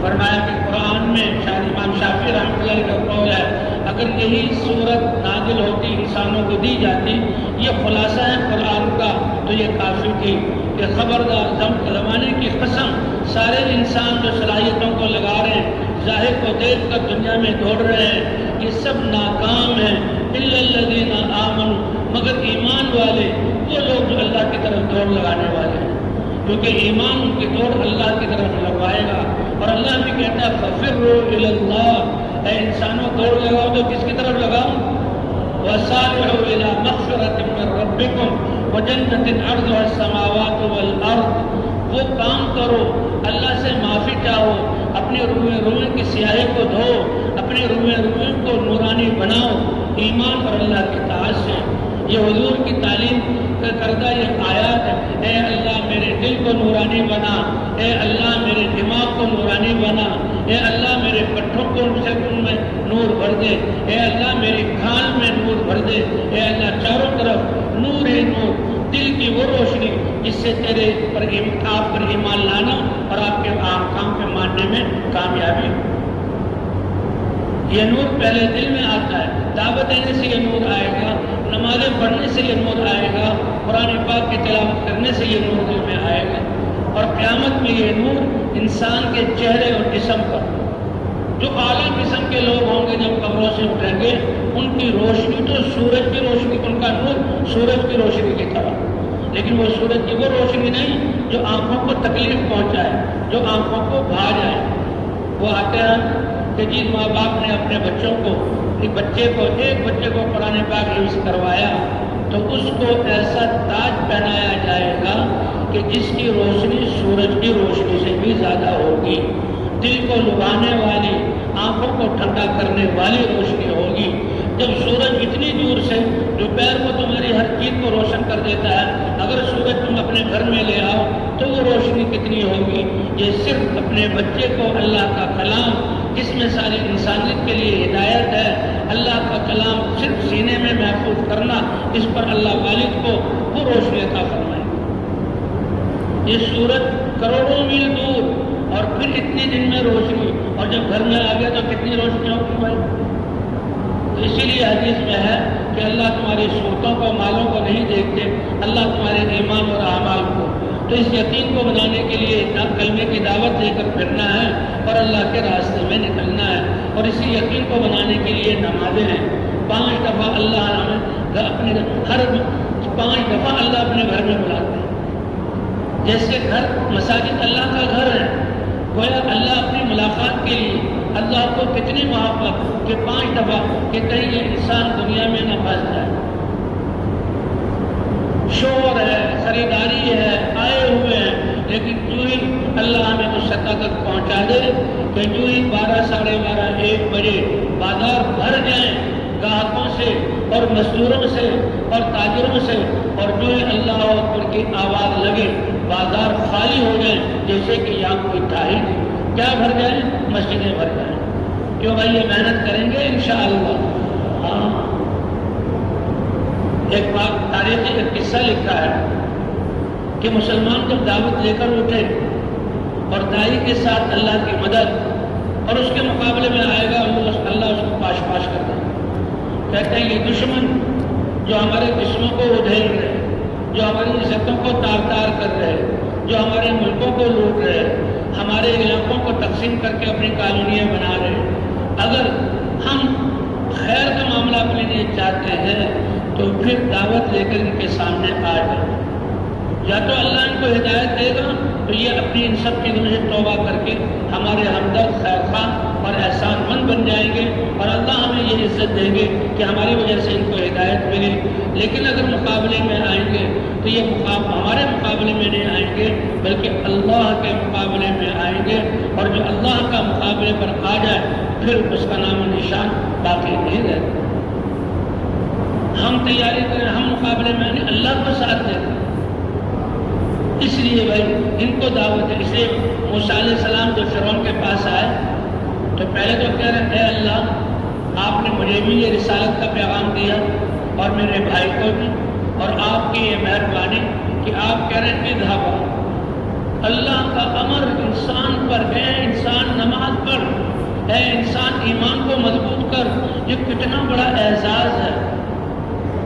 فرمایا کہ قرآن میں امام شافعی رحمۃ اللہ علیہ کا قول ہے اگر یہی صورت نازل ہوتی انسانوں کو دی جاتی، یہ خلاصہ ہے قرآن کا، تو یہ کافی تھی کہ خبردار زمانے کی قسم سارے انسان جو صلاحیتوں کو لگا رہے ہیں، ظاہر کو دیکھ کر دنیا میں دوڑ رہے ہیں، یہ سب ناکام ہیں. الا الذین آمنوا، مگر ایمان والے، وہ لوگ جو اللہ کی طرف دوڑ لگانے والے ہیں، کیونکہ ایمان ان کی دوڑ اللہ کی طرف لگوائے گا. اور اللہ بھی کہتا ہے ففروا الی اللہ، اے انسانوں دوڑ لگاؤ تو کس کی طرف لگاؤ؟ وسارعوا الی مغفرۃ من ربکم وجنۃ عرضها السماوات والارض، وہ کام کرو، اللہ سے معافی چاہو، اپنے روئے کی سیاہی کو دھو، اپنے روئے کو نورانی بناؤ ایمان اور اللہ کی اطاعت سے. یہ حضور کی تعلیم کردہ یہ آیات ہے. اے اللہ میرے دل کو نورانی بنا، اے اللہ میرے دماغ کو نورانی بنا، اے اللہ میرے پٹھوں کو ان میں نور بھر دے، اے اللہ میری کھال میں نور بھر دے، اے اللہ چاروں طرف نور ہی نور، دل کی وہ روشنی جس سے تیرے پر آپ پر ایمان لانا اور آپ کے کام پہ ماننے میں کامیابی. یہ نور پہلے دل میں آتا ہے، دعوت دینے سے یہ نور آئے گا، نمازیں پڑھنے سے یہ نور آئے گا، قرآن پاک کی تلاوت کرنے سے یہ نور دل میں آئے گا. اور قیامت میں یہ نور انسان کے چہرے اور جسم پر، جو اعلیٰ قسم کے لوگ ہوں گے جب قبروں سے اٹھیں گے، ان کی روشنی تو سورج کی روشنی، ان کا نور سورج کی روشنی کی طرح، لیکن وہ سورج کی وہ روشنی نہیں جو آنکھوں کو تکلیف پہنچائے، جو آنکھوں کو بھا جائے. وہ آتے ہیں کہ جس ماں باپ نے اپنے بچوں کو ایک بچے کو قرآن پاک حفظ کروایا تو اس کو ایسا تاج پہنایا جائے گا کہ جس کی روشنی سورج کی روشنی سے بھی زیادہ ہوگی، دل کو لبھانے والی، آنکھوں کو ٹھنڈا کرنے والی روشنی ہوگی. جب سورج اتنی دور سے دوپہر کو تمہاری ہر چیز کو روشن کر دیتا ہے، اگر سورج تم اپنے گھر میں لے آؤ تو وہ روشنی کتنی ہوگی. یہ صرف اپنے بچے کو اللہ کا کلام جس میں ساری انسانیت کے لیے ہدایت ہے، اللہ کا کلام صرف سینے میں محفوظ کرنا، اس پر اللہ والد کو وہ روشنی عطا فرمائے. یہ سورج کروڑوں میل دور اور پھر اتنے دن میں روشنی، اور جب گھر میں آ گیا تو کتنی روشنی ہوگی بھائی. تو اسی لیے حدیث میں ہے کہ اللہ تمہاری صورتوں کو، مالوں کو نہیں دیکھتے، اللہ تمہارے ایمان اور اعمال کو. تو اس یقین کو بنانے کے لیے کلمے کی دعوت دے کر پھرنا ہے اور اللہ کے راستے میں نکلنا ہے. اور اسی یقین کو بنانے کے لیے نمازیں ہیں. 5 دفعہ اللہ ہمیں اپنے ہر 5 دفعہ اللہ اپنے گھر میں بلاتے ہیں. جیسے گھر مساجد اللہ کا گھر ہے، گویا اللہ اپنی ملاقات کے لیے اللہ کو کتنی محبت کہ 5 دفعہ کہ کہیں یہ انسان دنیا میں نہ پھنس جائے. شور ہے، خریداری ہے، آئے ہوئے ہیں، لیکن جو ہی اللہ ہمیں اس سطح تک پہنچا دے کہ جو ہی 12 ساڑھے 12 1 بجے بازار بھر جائیں گاہکوں سے اور مزدوروں سے اور تاجروں سے، اور جو ہی اللہ اکبر کی آواز لگے بازار خالی ہو جائیں جیسے کہ یہاں کوئی تھا ہی نہیں. کیا بھر جائیں؟ مسجدیں بھر جائیں. کیوں بھائی؟ یہ محنت کریں گے انشاءاللہ. ہاں، ایک بات تاریخی ایک قصہ لکھا ہے کہ مسلمان جب دعوت لے کر اٹھے اور دائی کے ساتھ اللہ کی مدد، اور اس کے مقابلے میں آئے گا اللہ اس کو پاش پاش کر دے. کہتے ہیں یہ دشمن جو ہمارے جسموں کو ادھیڑ رہے، جو ہماری عزتوں کو تار تار کر رہے، جو ہمارے ملکوں کو لوٹ رہے، ہمارے علاقوں کو تقسیم کر کے اپنی کالونیاں بنا رہے، اگر ہم خیر کا معاملہ اپنے لیے چاہتے ہیں تو پھر دعوت لے کر ان کے سامنے آ جائیں. یا تو اللہ ان کو ہدایت دے گا تو یہ اپنی ان سب چیزوں سے توبہ کر کے ہمارے ہمدرد، خیر خواہ اور احسان مند بن جائیں گے، اور اللہ ہمیں یہ عزت دیں گے کہ ہماری وجہ سے ان کو ہدایت ملے. لیکن اگر مقابلے میں آئیں گے تو یہ ہمارے مقابلے میں نہیں آئیں گے بلکہ اللہ کے مقابلے میں آئیں گے، اور جو اللہ کا مقابلے پر آ جائے پھر اس کا نام و نشان باقی نہیں رہتا. ہم تیاری کریں، ہم مقابلے میں آئیں، اللہ کو ساتھ دیں. اس لیے بھائی ان کو دعوت ہے. اس لیے موسیٰ علیہ السلام جو فرعون کے پاس آئے تو پہلے تو کہہ رہے اے اللہ آپ نے مجھے بھی یہ رسالت کا پیغام دیا اور میرے بھائی کو بھی، اور آپ کی یہ مہربانی کہ آپ کہہ رہے ہیں کہ دھاوا اللہ کا امر انسان پر ہے، انسان نماز پڑھ، اے انسان ایمان کو مضبوط کر. یہ کتنا بڑا اعزاز ہے.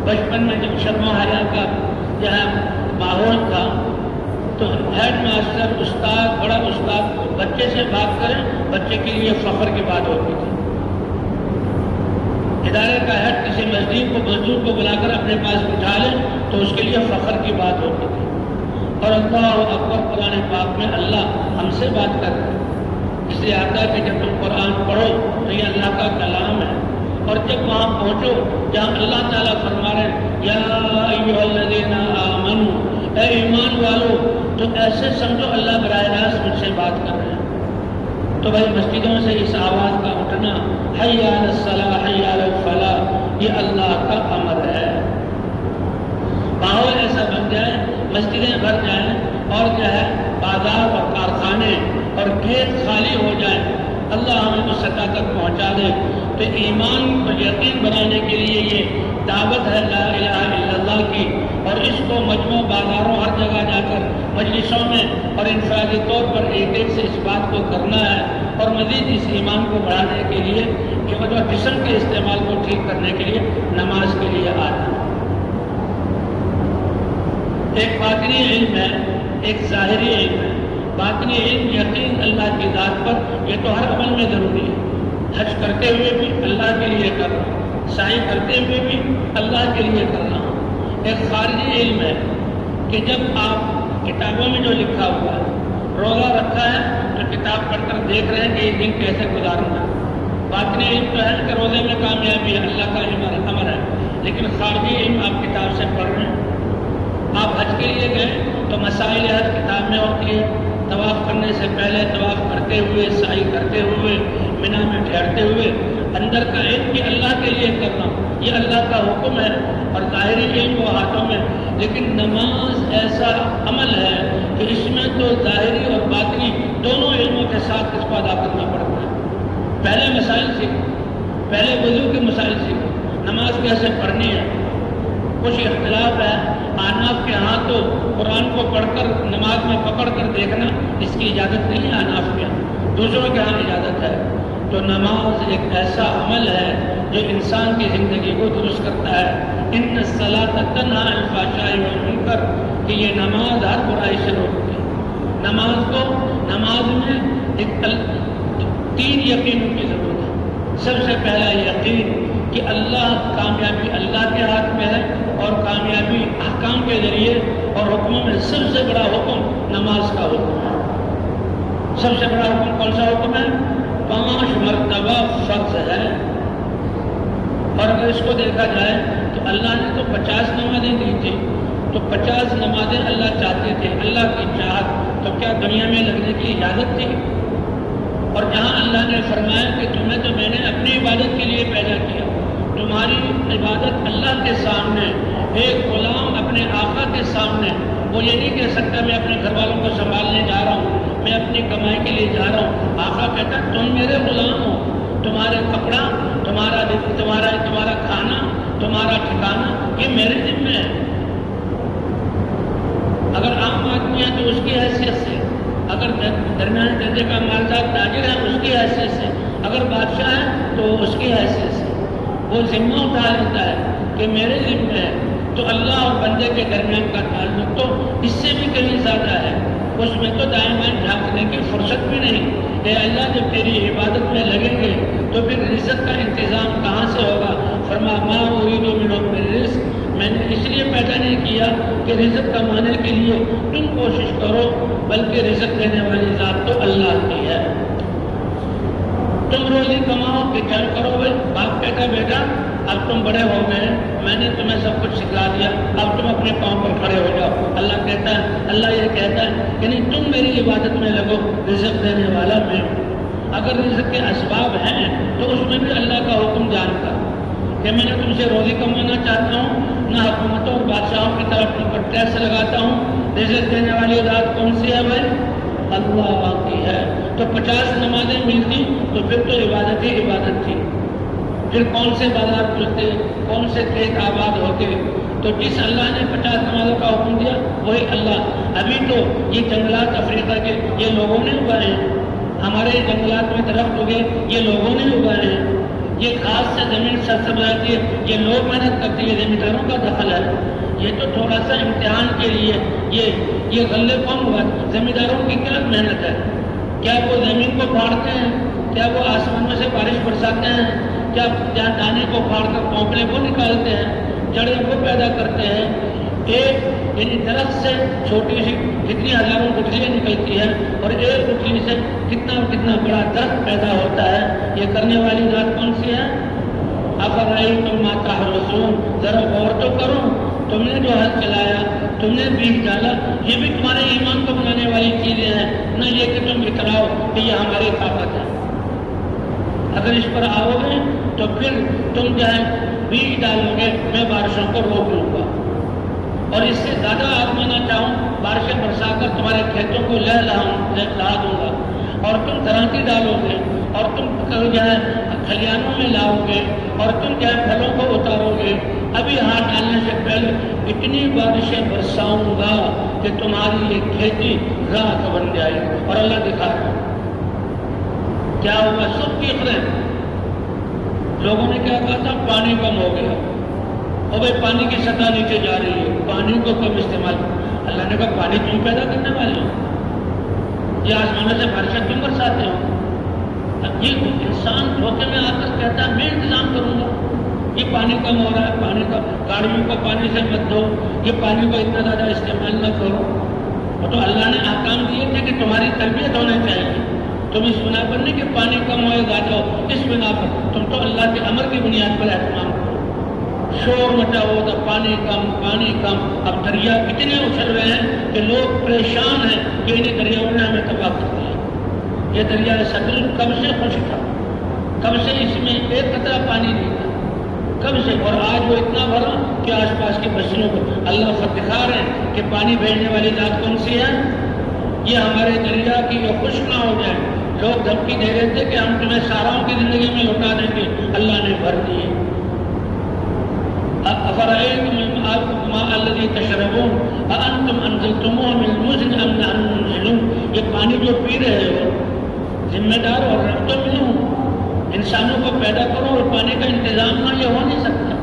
بچپن میں جب شرم و حیا کا جو ہے ماحول تھا تو ہیڈ ماسٹر، استاد، بڑا استاد بچے سے بات کریں بچے کے لیے فخر کی بات ہوتی تھی. ادارے کا ہیڈ کسی مزدور کو بلا کر اپنے پاس بٹھا لے تو اس کے لیے فخر کی بات ہوتی تھی. اور اللہ اکبر قرآن پاک میں اللہ ہم سے بات کر رہے ہیں. اس لیے آتا ہے کہ جب تم قرآن پڑھو تو یہ اللہ کا کلام ہے، اور جب وہاں پہنچو جہاں اللہ تعالیٰ فرما رہے ہیں یا ایھا الذین آمنوا، اے ایمان والو، تو ایسے سمجھو اللہ براہ راست مجھ سے بات کر رہے ہیں. تو بھائی مسجدوں سے اس آواز کا اٹھنا حی علی الصلاۃ حی علی الفلاح یہ اللہ کا امر ہے. ماحول ایسا بن جائے، مسجدیں بھر جائیں اور جو ہے بازار اور کارخانے اور کھیت خالی ہو جائیں، اللہ ہمیں اس سطح تک پہنچا دے. تو ایمان کو یقین بنانے کے لیے یہ دعوت ہے لا الہ الا اللہ کی، اور اس کو مجموع بازاروں ہر جگہ جا کر مجلسوں میں اور انفرادی طور پر ایک ایک سے اس بات کو کرنا ہے، اور مزید اس ایمان کو بڑھانے کے لیے کہ مطلب جسم کے استعمال کو ٹھیک کرنے کے لیے نماز کے لیے آنا. ایک باطنی علم ہے، ایک ظاہری علم ہے. باطنی علم یقین اللہ کی ذات پر، یہ تو ہر عمل میں ضروری ہے. حج کرتے ہوئے بھی اللہ کے لیے کرنا، سعی کرتے ہوئے بھی اللہ کے لیے کرنا. ایک خارجی علم ہے کہ جب آپ کتابوں میں جو لکھا ہوا ہے، روزہ رکھا ہے تو کتاب پڑھ کر دیکھ رہے ہیں کہ یہ دن کیسے گزارنا. باطنی علم تو ہے کہ روزے میں کامیابی ہے، اللہ کا امر ہے. لیکن خارجی علم آپ کتاب سے پڑھ رہے ہیں. آپ حج کے لیے گئے تو مسائل حج کتاب میں ہوتی ہے. طواف کرنے سے پہلے، طواف کرتے ہوئے، سعی کرتے ہوئے، منا میں ٹھہرتے ہوئے، اندر کا علم کہ اللہ کے لیے کرنا یہ اللہ کا حکم ہے، اور ظاہری علم وہ ہاتھوں میں. لیکن نماز ایسا عمل ہے کہ اس میں تو ظاہری اور باطنی دونوں علموں کے ساتھ اس کو ادا کرنا پڑتا ہے. پہلے مسائل سیکھو، پہلے وضو کے مسائل سیکھو، نماز کیسے پڑھنی ہے. کچھ اختلاف ہے، احناف کے ہاں تو قرآن کو پڑھ کر نماز میں پکڑ کر دیکھنا اس کی اجازت نہیں ہے، احناف کے ہاں، دوسروں کے ہاں اجازت ہے. تو نماز ایک ایسا عمل ہے جو انسان کی زندگی کو درست کرتا ہے. ان الصلاۃ تنہی عن الفحشاء والمنکر کہ یہ نماز ہر برائی سے روکتی ہے. نماز میں ایک 3 یقینوں کی ضرورت ہے. سب سے پہلا یقین کہ اللہ کامیابی اللہ کے ہاتھ میں ہے، اور کامیابی احکام کے ذریعے، اور حکموں میں سب سے بڑا حکم نماز کا حکم ہے. سب سے بڑا حکم کون سا حکم ہے؟ 5 مرتبہ فرض ہے. اور اگر اس کو دیکھا جائے تو اللہ نے تو 50 نمازیں دی تھی، تو 50 نمازیں اللہ چاہتے تھے. اللہ کی چاہت تو کیا دنیا میں لگنے کی اجازت تھی؟ اور جہاں اللہ نے فرمایا کہ تمہیں تو میں نے اپنی عبادت کے لیے پیدا کیا، تمہاری عبادت اللہ کے سامنے، ایک غلام اپنے آقا کے سامنے وہ یہ نہیں کہہ سکتا میں اپنے گھر والوں کو سنبھالنے جا رہا ہوں، میں اپنی کمائی کے لیے جا رہا ہوں. آقا کہتا تم میرے غلام ہو، تمہارے کپڑا، تمہارا کھانا، تمہارا ٹھکانا یہ میرے ذمہ ہے. اگر عام آدمی ہے تو اس کی حیثیت سے، اگر درمیانے درجے کا مالدار تاجر ہے اس کی حیثیت سے، اگر بادشاہ ہے تو اس کی حیثیت سے وہ ذمہ اٹھا لیتا ہے کہ میرے ذمہ ہے، تو اللہ اور بندے کے درمیان کا تعلق تو اس سے بھی کہیں زیادہ ہے، اس میں تو دائیں بائیں جھانکنے کی فرصت بھی نہیں۔ اے اللہ جب تیری عبادت میں لگیں گے تو پھر رزق کا انتظام کہاں سے ہوگا؟ فرمایا ما اريد منهم من رزق، میں نے اس لیے پیدا نہیں کیا کہ رزق کمانے کے لیے تم کوشش کرو، بلکہ رزق دینے والی ذات تو اللہ کی ہے۔ تم روزی کماؤ کہ کیا کرو بھائی؟ باپ کہتا بیٹا اب تم بڑے ہو گئے، میں نے تمہیں سب کچھ سکھا دیا، اب تم اپنے پاؤں پر کھڑے ہو جاؤ۔ اللہ یہ کہتا ہے کہ نہیں، تم میری عبادت میں لگو، رزق دینے والا میں ہوں۔ اگر رزق کے اسباب ہیں تو اس میں بھی اللہ کا حکم جانتا کہ میں نے تم سے روزی کمانا چاہتا ہوں، نہ حکومتوں اور بادشاہوں کی طرف تم پر ٹیکس لگاتا ہوں۔ رزق دینے والی ذات کون سی ہے بھائی؟ اللہ کی ہے۔ تو 50 نمازیں ملتی تو پھر تو عبادت ہی عبادت تھی، پھر کون سے بازار کھلتے، کون سے کھیت آباد ہوتے؟ تو جس اللہ نے 50 نمازوں کا حکم دیا وہی اللہ۔ ابھی تو یہ جنگلات افریقہ کے یہ لوگوں نے اگائے ہیں، ہمارے جنگلات میں درخت اگے یہ لوگوں نے اگائے ہیں، یہ گھاس سے زمین سرسبز رہتی ہے یہ لوگ محنت کرتے ہیں، یہ زمینداروں کا دخل ہے۔ یہ تو تھوڑا سا امتحان کے لیے یہ غلے کون ہوا؟ زمینداروں کی کیا محنت ہے؟ کیا وہ زمین کو پھاڑتے ہیں؟ کیا وہ آسمان میں سے بارش برساتے ہیں؟ کیا دانے کو پھاڑ کر پونپلے کو نکالتے ہیں؟ جڑیں کو پیدا کرتے ہیں؟ ایک یعنی درخت سے چھوٹی سی کتنی ہزاروں گٹھلیاں نکلتی ہیں اور ایک گٹھلی سے کتنا بڑا درخت پیدا ہوتا ہے۔ یہ کرنے والی ذات کون سی ہے؟ افرأیتم ما تحرثون، ذرا غور تو کرو، تم نے جو ہل چلایا، تم نے بیج ڈالا، یہ بھی تمہارے ایمان کو بنانے والی چیزیں ہیں، نہ یہ کہ تم اتراؤ کہ یہ ہماری طاقت ہے۔ اگر اس پر آؤ گے تو پھر تم جو ہے بیج ڈالو گے، میں بارشوں کو روک لوں گا، اور اس سے زیادہ آزمانا چاہوں بارشیں برسا کر تمہارے کھیتوں کو لہلا دوں گا، اور تم دراتی ڈالو گے، اور تم جو ہے کھلیانوں میں لاؤ گے، اور تم جو ہے پھلوں کو اتارو گے۔ ابھی ہاتھ ڈالنے سے پہلے اتنی بارشیں برساؤں گا کہ تمہاری یہ کھیتی راکھ بن جائے گی۔ اور اللہ دکھا رہا کیا ہوگا؟ سب کی خبریں لوگوں نے کیا کہا تھا؟ پانی کم ہو گیا، اور بھائی پانی کی سطح نیچے جا رہی ہے، پانی کو کم استعمال۔ اللہ نے کہا پانی تم پیدا کرنے والے ہو، یہ آسمانوں سے بارشیں تم برساتے ہو۔ اب یہ انسان دھوکے میں آ کر کہتا ہے میں انتظام کروں گا، یہ پانی کم ہو رہا ہے، پانی کا گاڑیوں کو پانی سے مت دو، یہ پانی کو اتنا زیادہ استعمال نہ کرو۔ وہ تو اللہ نے احکام دیے تھے کہ تمہاری تربیت ہونا چاہیے، تم اس بنا پر نہیں کہ پانی کم ہوئے گا جاؤ، اس بنا پر تم تو اللہ کے امر کی بنیاد پر اہتمام کرو۔ شور مچا ہوا تھا پانی کم پانی کم، اب دریا اتنے اچھل رہے ہیں کہ لوگ پریشان ہیں کہ انہیں دریاؤں نے ہمیں تباہ کر دیا۔ یہ دریا ستلج کب سے خشک تھا، کب سے اس میں ایک قطرہ پانی نہیں تھا، کب سے، اور آج وہ اتنا بھرا کہ آس پاس کی بستیوں کو اللہ خود دکھا رہے ہیں کہ پانی بھیجنے والی ذات کون سی ہے؟ یہ ہمارے دریا کی یہ خشک نہ ہو جائے۔ لوگ دھمکی دے رہے تھے کہ ہم تمہیں ساراؤں کی زندگی میں لوٹا دیں گے، اللہ نے بھر دیے۔ افرأیتم الماء الذی تشربون اانتم انزلتموہ من المزن ام نحن المنزلون، یہ پانی جو پی رہے ہو ذمہ دار اور رب تو میں ہوں۔ انسانوں کو پیدا کرو اور پانی کا انتظام نہ، یہ ہو نہیں سکتا۔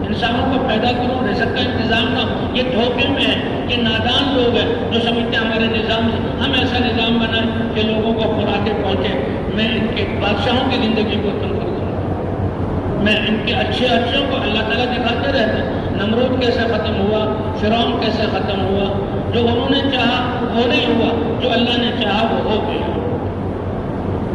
انسانوں کو پیدا کرو، رزق کا انتظام نہ، یہ دھوکے میں ہے کہ نادان لوگ ہیں جو سمجھتے ہیں ہمارے نظام سے ہم ایسا نظام بنائیں کہ لوگوں کو خوراکیں پہنچے۔ میں ان کے بادشاہوں کی زندگی کو ختم کر دوں گا، میں ان کے اچھوں کو اللہ تعالیٰ دکھاتے رہتے ہیں۔ نمرود کیسے ختم ہوا، فرعون کیسے ختم ہوا، جو انہوں نے چاہا وہ نہیں ہوا، جو اللہ نے چاہا وہ ہو گیا۔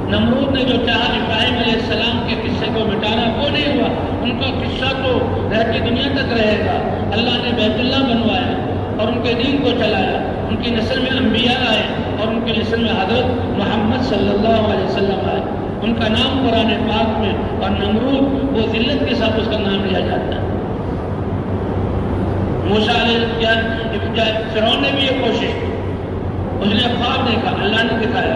نمرود نے جو چاہا ابراہیم علیہ السلام کے قصے کو مٹانا وہ نہیں ہوا، ان کا قصہ تو رہتی دنیا تک رہے گا۔ اللہ نے بیت اللہ بنوایا اور ان کے دین کو چلایا، ان کی نسل میں انبیاء آئے اور ان کی نسل میں حضرت محمد صلی اللہ علیہ وسلم آئے، ان کا نام قرآن پاک میں، اور نمرود وہ ذلت کے ساتھ اس کا نام لیا جاتا ہے۔ موسیٰ علیہ فرعون نے بھی یہ کوشش کی، اس نے خواب دیکھا، اللہ نے دکھایا،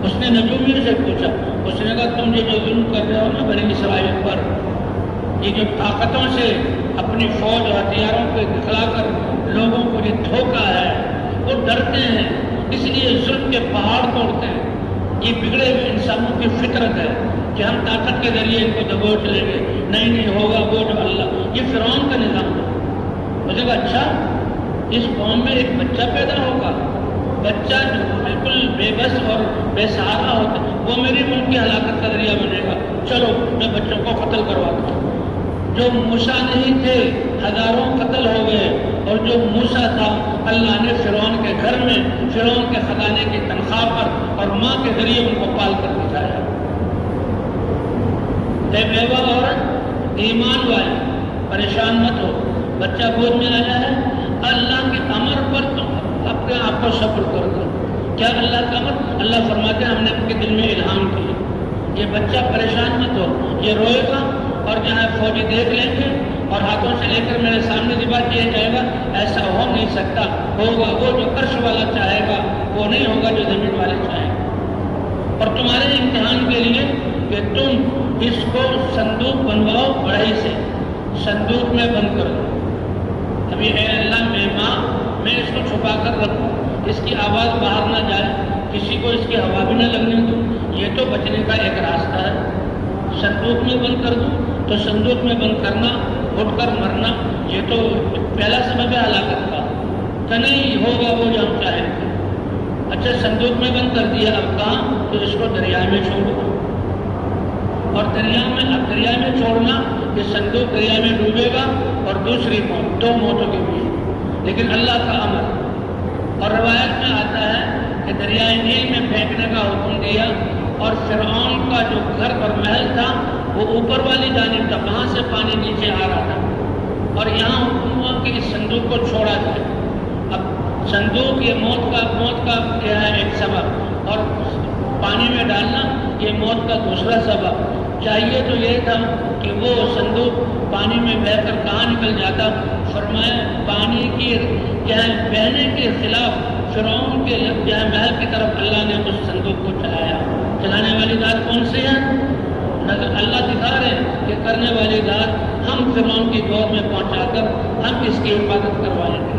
اس نے نجومیوں سے پوچھا، اس نے کہا تم یہ جو ظلم کر رہے ہو نا بنی اسرائیل پر، یہ جو طاقتوں سے اپنی فوج اور ہتھیاروں کو دکھلا کر لوگوں کو یہ دھوکہ ہے، وہ ڈرتے ہیں، اس لیے ظلم کے پہاڑ توڑتے ہیں. یہ بگڑے ہوئے انسانوں کی فطرت ہے کہ ہم طاقت کے ذریعے ان کو دبوچ لیں گے. نہیں ہوگا وہ جو اللہ. یہ فرعون کا نظام ہے. مجھے کہا اچھا اس قوم میں ایک بچہ پیدا ہوگا, بچہ جو بالکل بے بس اور بے سہارا ہوتا ہے, وہ میری ملک کی ہلاکت کا ذریعہ بنے گا. چلو میں بچوں کو قتل کرواتا ہوں. جو موسیٰ نہیں تھے ہزاروں قتل ہو گئے, اور جو موسیٰ تھا اللہ نے فرعون کے گھر میں فرعون کے خزانے کی تنخواہ پر اور ماں کے ذریعے ان کو پال کر دکھایا. اے بیوہ عورت ایمان والی پریشان مت ہو, بچہ گود میں آیا ہے, اللہ کے امر پر تم اپنے آپ کو صبر کر دو. کیا اللہ کا امر؟ اللہ فرماتے ہیں ہم نے ان کے دل میں الہام کیا. یہ بچہ پریشان مت ہو, یہ روئے گا اور جہاں فوجی دیکھ لیں گے اور ہاتھوں سے لے کر میرے سامنے دبا کیا جائے گا. ایسا ہو نہیں سکتا. ہوگا وہ جو عرش والا چاہے گا, وہ نہیں ہوگا جو زمین والے چاہیں گے. اور تمہارے امتحان کے لیے کہ تم اس کو صندوق بنواؤ, بڑھئی سے صندوق میں بند کر دو. ابھی اے اللہ میں ماں میں اس کو چھپا کر رکھوں, اس کی آواز باہر نہ جائے, کسی کو اس کی ہوا بھی نہ لگنے دوں. یہ تو بچنے کا ایک راستہ ہے. صندوق میں بند کر دوں تو صندوق میں بند کرنا, اٹھ کر مرنا, یہ تو پہلا سبب ہے ہلاکت کا. کہ نہیں ہوگا وہ جو ہم چاہیں گے. اچھا صندوق میں بند کر دیا, اب کہاں؟ تو اس کو دریا میں چھوڑو. اور دریا میں چھوڑنا, یہ صندوق دریا میں ڈوبے گا اور دوسری موت, دو موتوں کے بیچ. لیکن اللہ کا امر. اور روایت میں آتا ہے کہ دریائے نیل میں پھینکنے کا حکم دیا, اور فرعون کا جو گھر اور محل تھا وہ اوپر والی جانب تھا, وہاں سے پانی نیچے آ رہا تھا. اور یہاں حکم ہوا کہ اس صندوق کو چھوڑا جائے. اب صندوق یہ موت کا کیا ہے ایک سبب, اور پانی میں ڈالنا یہ موت کا دوسرا سبب. چاہیے تو یہ تھا کہ وہ صندوق پانی میں بہہ کر کہاں نکل جاتا. فرمایا پانی کی بہنے کے خلاف فرعون کے محل کی طرف اللہ نے اس صندوق کو چلایا. چلانے والی ذات کون سی ہے؟ اللہ دکھا رہے ہیں کہ کرنے والی ذات ہم فرعون کی دور میں پہنچا کر ہم اس کی حفاظت کروائیں گے.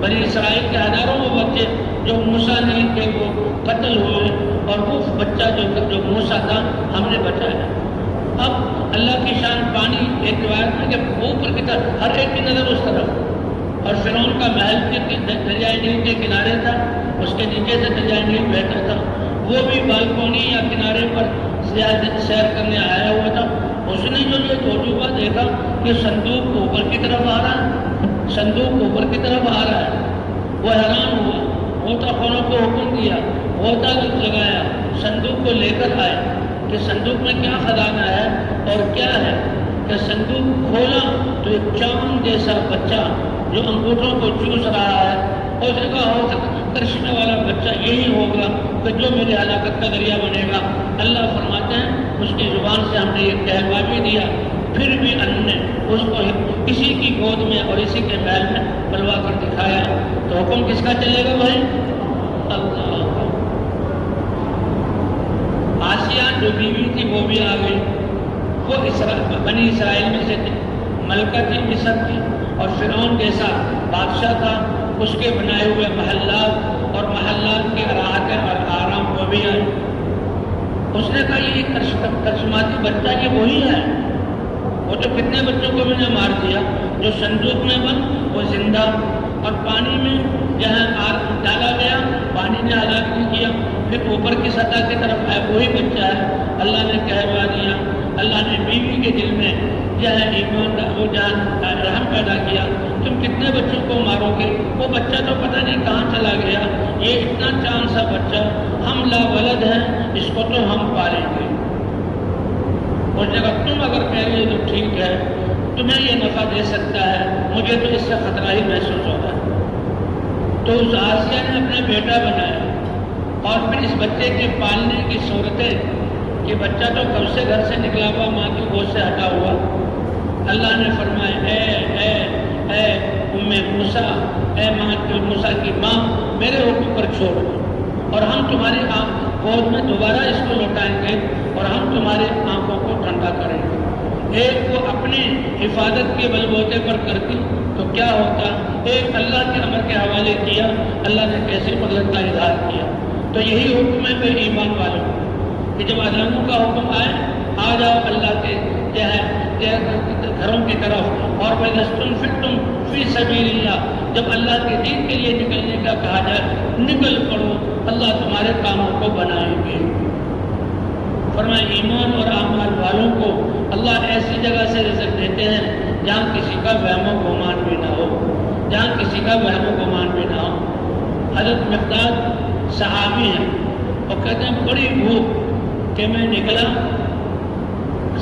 بنی اسرائیل کے ہزاروں وہ بچے جو موسیٰ نہیں تھے وہ قتل ہوئے, اور وہ بچہ جو موسیٰ تھا ہم نے بچایا. اب اللہ کی شان پانی, ایک روایت میں کہ اوپر کی طرف ہر ایک کی نظر اس طرف, اور فرعون کا محل دریائے نیل کے کنارے تھا, اس کے نیچے سے دریائے نیل بہتا تھا. وہ بھی بالکونی یا کنارے پر سیر کرنے آیا ہوا تھا. اس نے جو یہ توجہ دیکھا کہ صندوق اوپر کی طرف آ رہا ہے, صندوق اوپر کی طرف آ رہا ہے, وہ حیران ہوا. غوطہ خوروں کو حکم دیا, غوطہ لگایا, صندوق کو لے کر آئے کہ صندوق میں کیا خزانہ ہے اور کیا ہے. کہ صندوق کھولا تو ایک چاون جیسا بچہ جو انگوٹھوں کو چوس رہا ہے, اور اس کا ہو سکتا کرشنے والا بچہ یہی ہوگا کہ جو میرے ہلاکت کا ذریعہ بنے گا. اللہ فرماتے ہیں اس کی زبان سے ہم نے یہ کہلوا بھی دیا, پھر بھی ہم نے اس کو اسی کی گود میں اور اسی کے محل میں پلوا کر دکھایا. تو حکم کس کا چلے گا بھائی؟ اللہ. آسیہ جو بیوی تھی وہ بھی آ گئی. وہ بنی اسرائیل میں سے تھی, ملکہ تھی, مصر تھی, اور فرعون جیسا بادشاہ تھا. اس کے بنائے ہوئے محلات اور محلات کے راحتیں اور آرام وہ بھی آئے. اس نے کہا یہ کرشماتی بچہ یہ وہی ہے وہ تو کتنے بچوں کو بھی نے مار دیا, جو صندوق میں بند وہ زندہ, اور پانی میں جہاں ڈالا گیا پانی نے ہلاک نہیں کیا. پھر اوپر کی سطح کی طرف آئے وہی بچہ ہے. اللہ نے کہلوا دیا. اللہ نے بیوی کے دل میں جہاں ایمان وہ جہاں رحم پیدا کیا. تم کتنے بچوں کو مارو گے؟ وہ بچہ تو پتہ نہیں کہاں چلا گیا. یہ اتنا چاند سا بچہ, ہم لا ولد ہیں, اس کو تو ہم پالیں گے. اس جگہ تم اگر کہہ رہے تو ٹھیک ہے, تمہیں یہ نفع دے سکتا ہے, مجھے تو اس سے خطرہ ہی محسوس ہوتا ہے. تو اس آسیہ نے اپنا بیٹا بنایا, اور پھر اس بچے کے پالنے کی صورتیں کہ بچہ تو کب سے گھر سے نکلا ہوا, ماں کی گود سے ہٹا ہوا. اللہ نے فرمایا اے ام موسیٰ, اے موسیٰ کی ماں, میرے حکم پر چھوڑ دو, اور ہم تمہاری گود میں دوبارہ اس کو لوٹائیں گے, اور ہم تمہاری آنکھوں کو ٹھنڈا کریں گے. ایک کو اپنی حفاظت کے بلبوتے پر کرتی تو کیا ہوتا, ایک اللہ کے امر کے حوالے کیا, اللہ نے کیسے قدرت کا اظہار کیا. تو یہی حکم ہے بے ایمان والوں کو کہ جب اذانوں کا حکم آئے آ جاؤ اللہ کے گھروں کی طرف، اور وَإِذَا فِي سَبِيلِ اللَّهِ جب اللہ کے دین کے لیے نکلنے کا کہا جائے نکل پڑو، اللہ تمہارے کاموں کو بنائیں گے۔ فرمایا ایمان اور اعمال والوں کو اللہ ایسی جگہ سے رزق دیتے ہیں جہاں کسی کا وہم و گمان بھی نہ ہو، جہاں کسی کا وہم و گمان بھی نہ ہو۔ حضرت مقداد صحابی ہیں اور کہتے ہیں بڑی بھوک کہ میں نکلا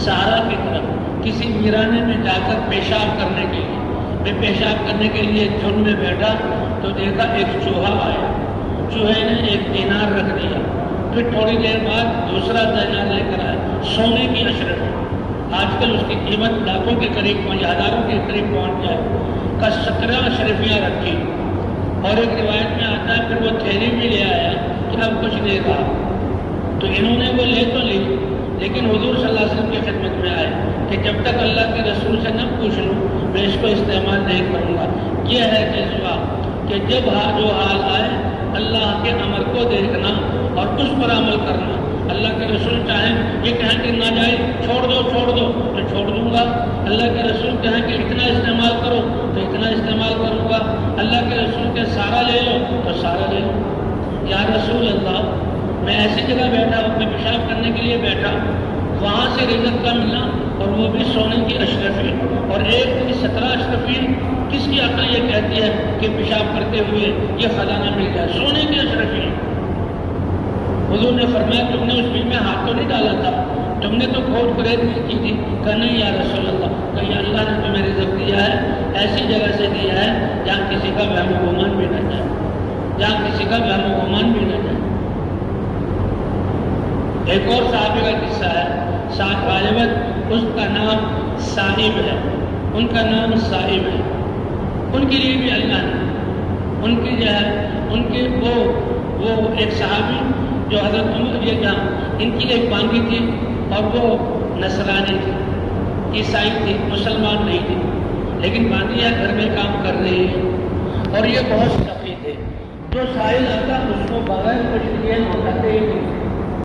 سہارا کی طرف کسی ویرانے میں جا کر پیشاب کرنے کے لیے، میں پیشاب کرنے کے لیے جھن میں بیٹھا تو دیکھا ایک چوہا آیا، چوہے نے ایک دینار رکھ دیا، پھر تھوڑی دیر بعد دوسرا دینار لے کر آیا، سونے کی اشرف، آج کل اس کی قیمت لاکھوں کے قریب پہنچ، ہزاروں کے قریب پہنچ جائے، کا 17 اشرفیاں رکھی، اور ایک روایت میں آتا ہے پھر وہ تھیلی بھی لے آیا کہ اب کچھ دے گا، تو انہوں نے وہ لے تو لی، لیکن حضور صلی اللہ علیہ وسلم کی خدمت میں آئے کہ جب تک اللہ کے رسول سے نہ پوچھ لوں میں اس کو استعمال نہیں کروں گا۔ یہ ہے جذبہ کہ جب جو حال آئے اللہ کے امر کو دیکھنا اور اس پر عمل کرنا۔ اللہ کے رسول چاہیں یہ کہیں کہ نہ جائے چھوڑ دو تو چھوڑ دوں گا، اللہ کے رسول کہیں کہ اتنا استعمال کرو تو اتنا استعمال کروں گا، اللہ کے رسول کے سارا لے لو تو سارا لے لو۔ یا رسول اللہ میں ایسی جگہ بیٹھا ہوں، میں پیشاب کرنے کے لیے بیٹھا، وہاں سے رزق کا ملنا اور وہ بھی سونے کی اشرفی، اور ایک 17 اشرفی، کس کی عقل یہ کہتی ہے کہ پیشاب کرتے ہوئے یہ خزانہ مل جائے؟ سونے کی اشرفی۔ حضور نے فرمایا تم نے اس بل میں ہاتھ تو نہیں ڈالا تھا، تم نے تو کھوج پریت نہیں کی تھی؟ کہ نہیں یا رسول اللہ، کہ یا اللہ نے تمہیں رزق دیا ہے ایسی جگہ سے دیا ہے جہاں کسی کا وہم و گمان بھی نہ جائے، جہاں کسی کا وہم و گمان بھی نہ جائے۔ ایک اور صحابی کا قصہ ہے، ساتھ غالباً اس کا نام صائب ہے، ان کا نام صائب ہے، ان کے لیے بھی اللہ نے ان کی جو ہے ان کے وہ ایک صحابی جو حضرت عمر یہ جہاں ان کی ایک بانگی تھی اور وہ نصرانی تھی، عیسائی تھی، مسلمان نہیں تھی، لیکن باندیا گھر میں کام کر رہی ہے اور یہ بہت سخی تھے، جو سائل آتا اس کو بغیر کچھ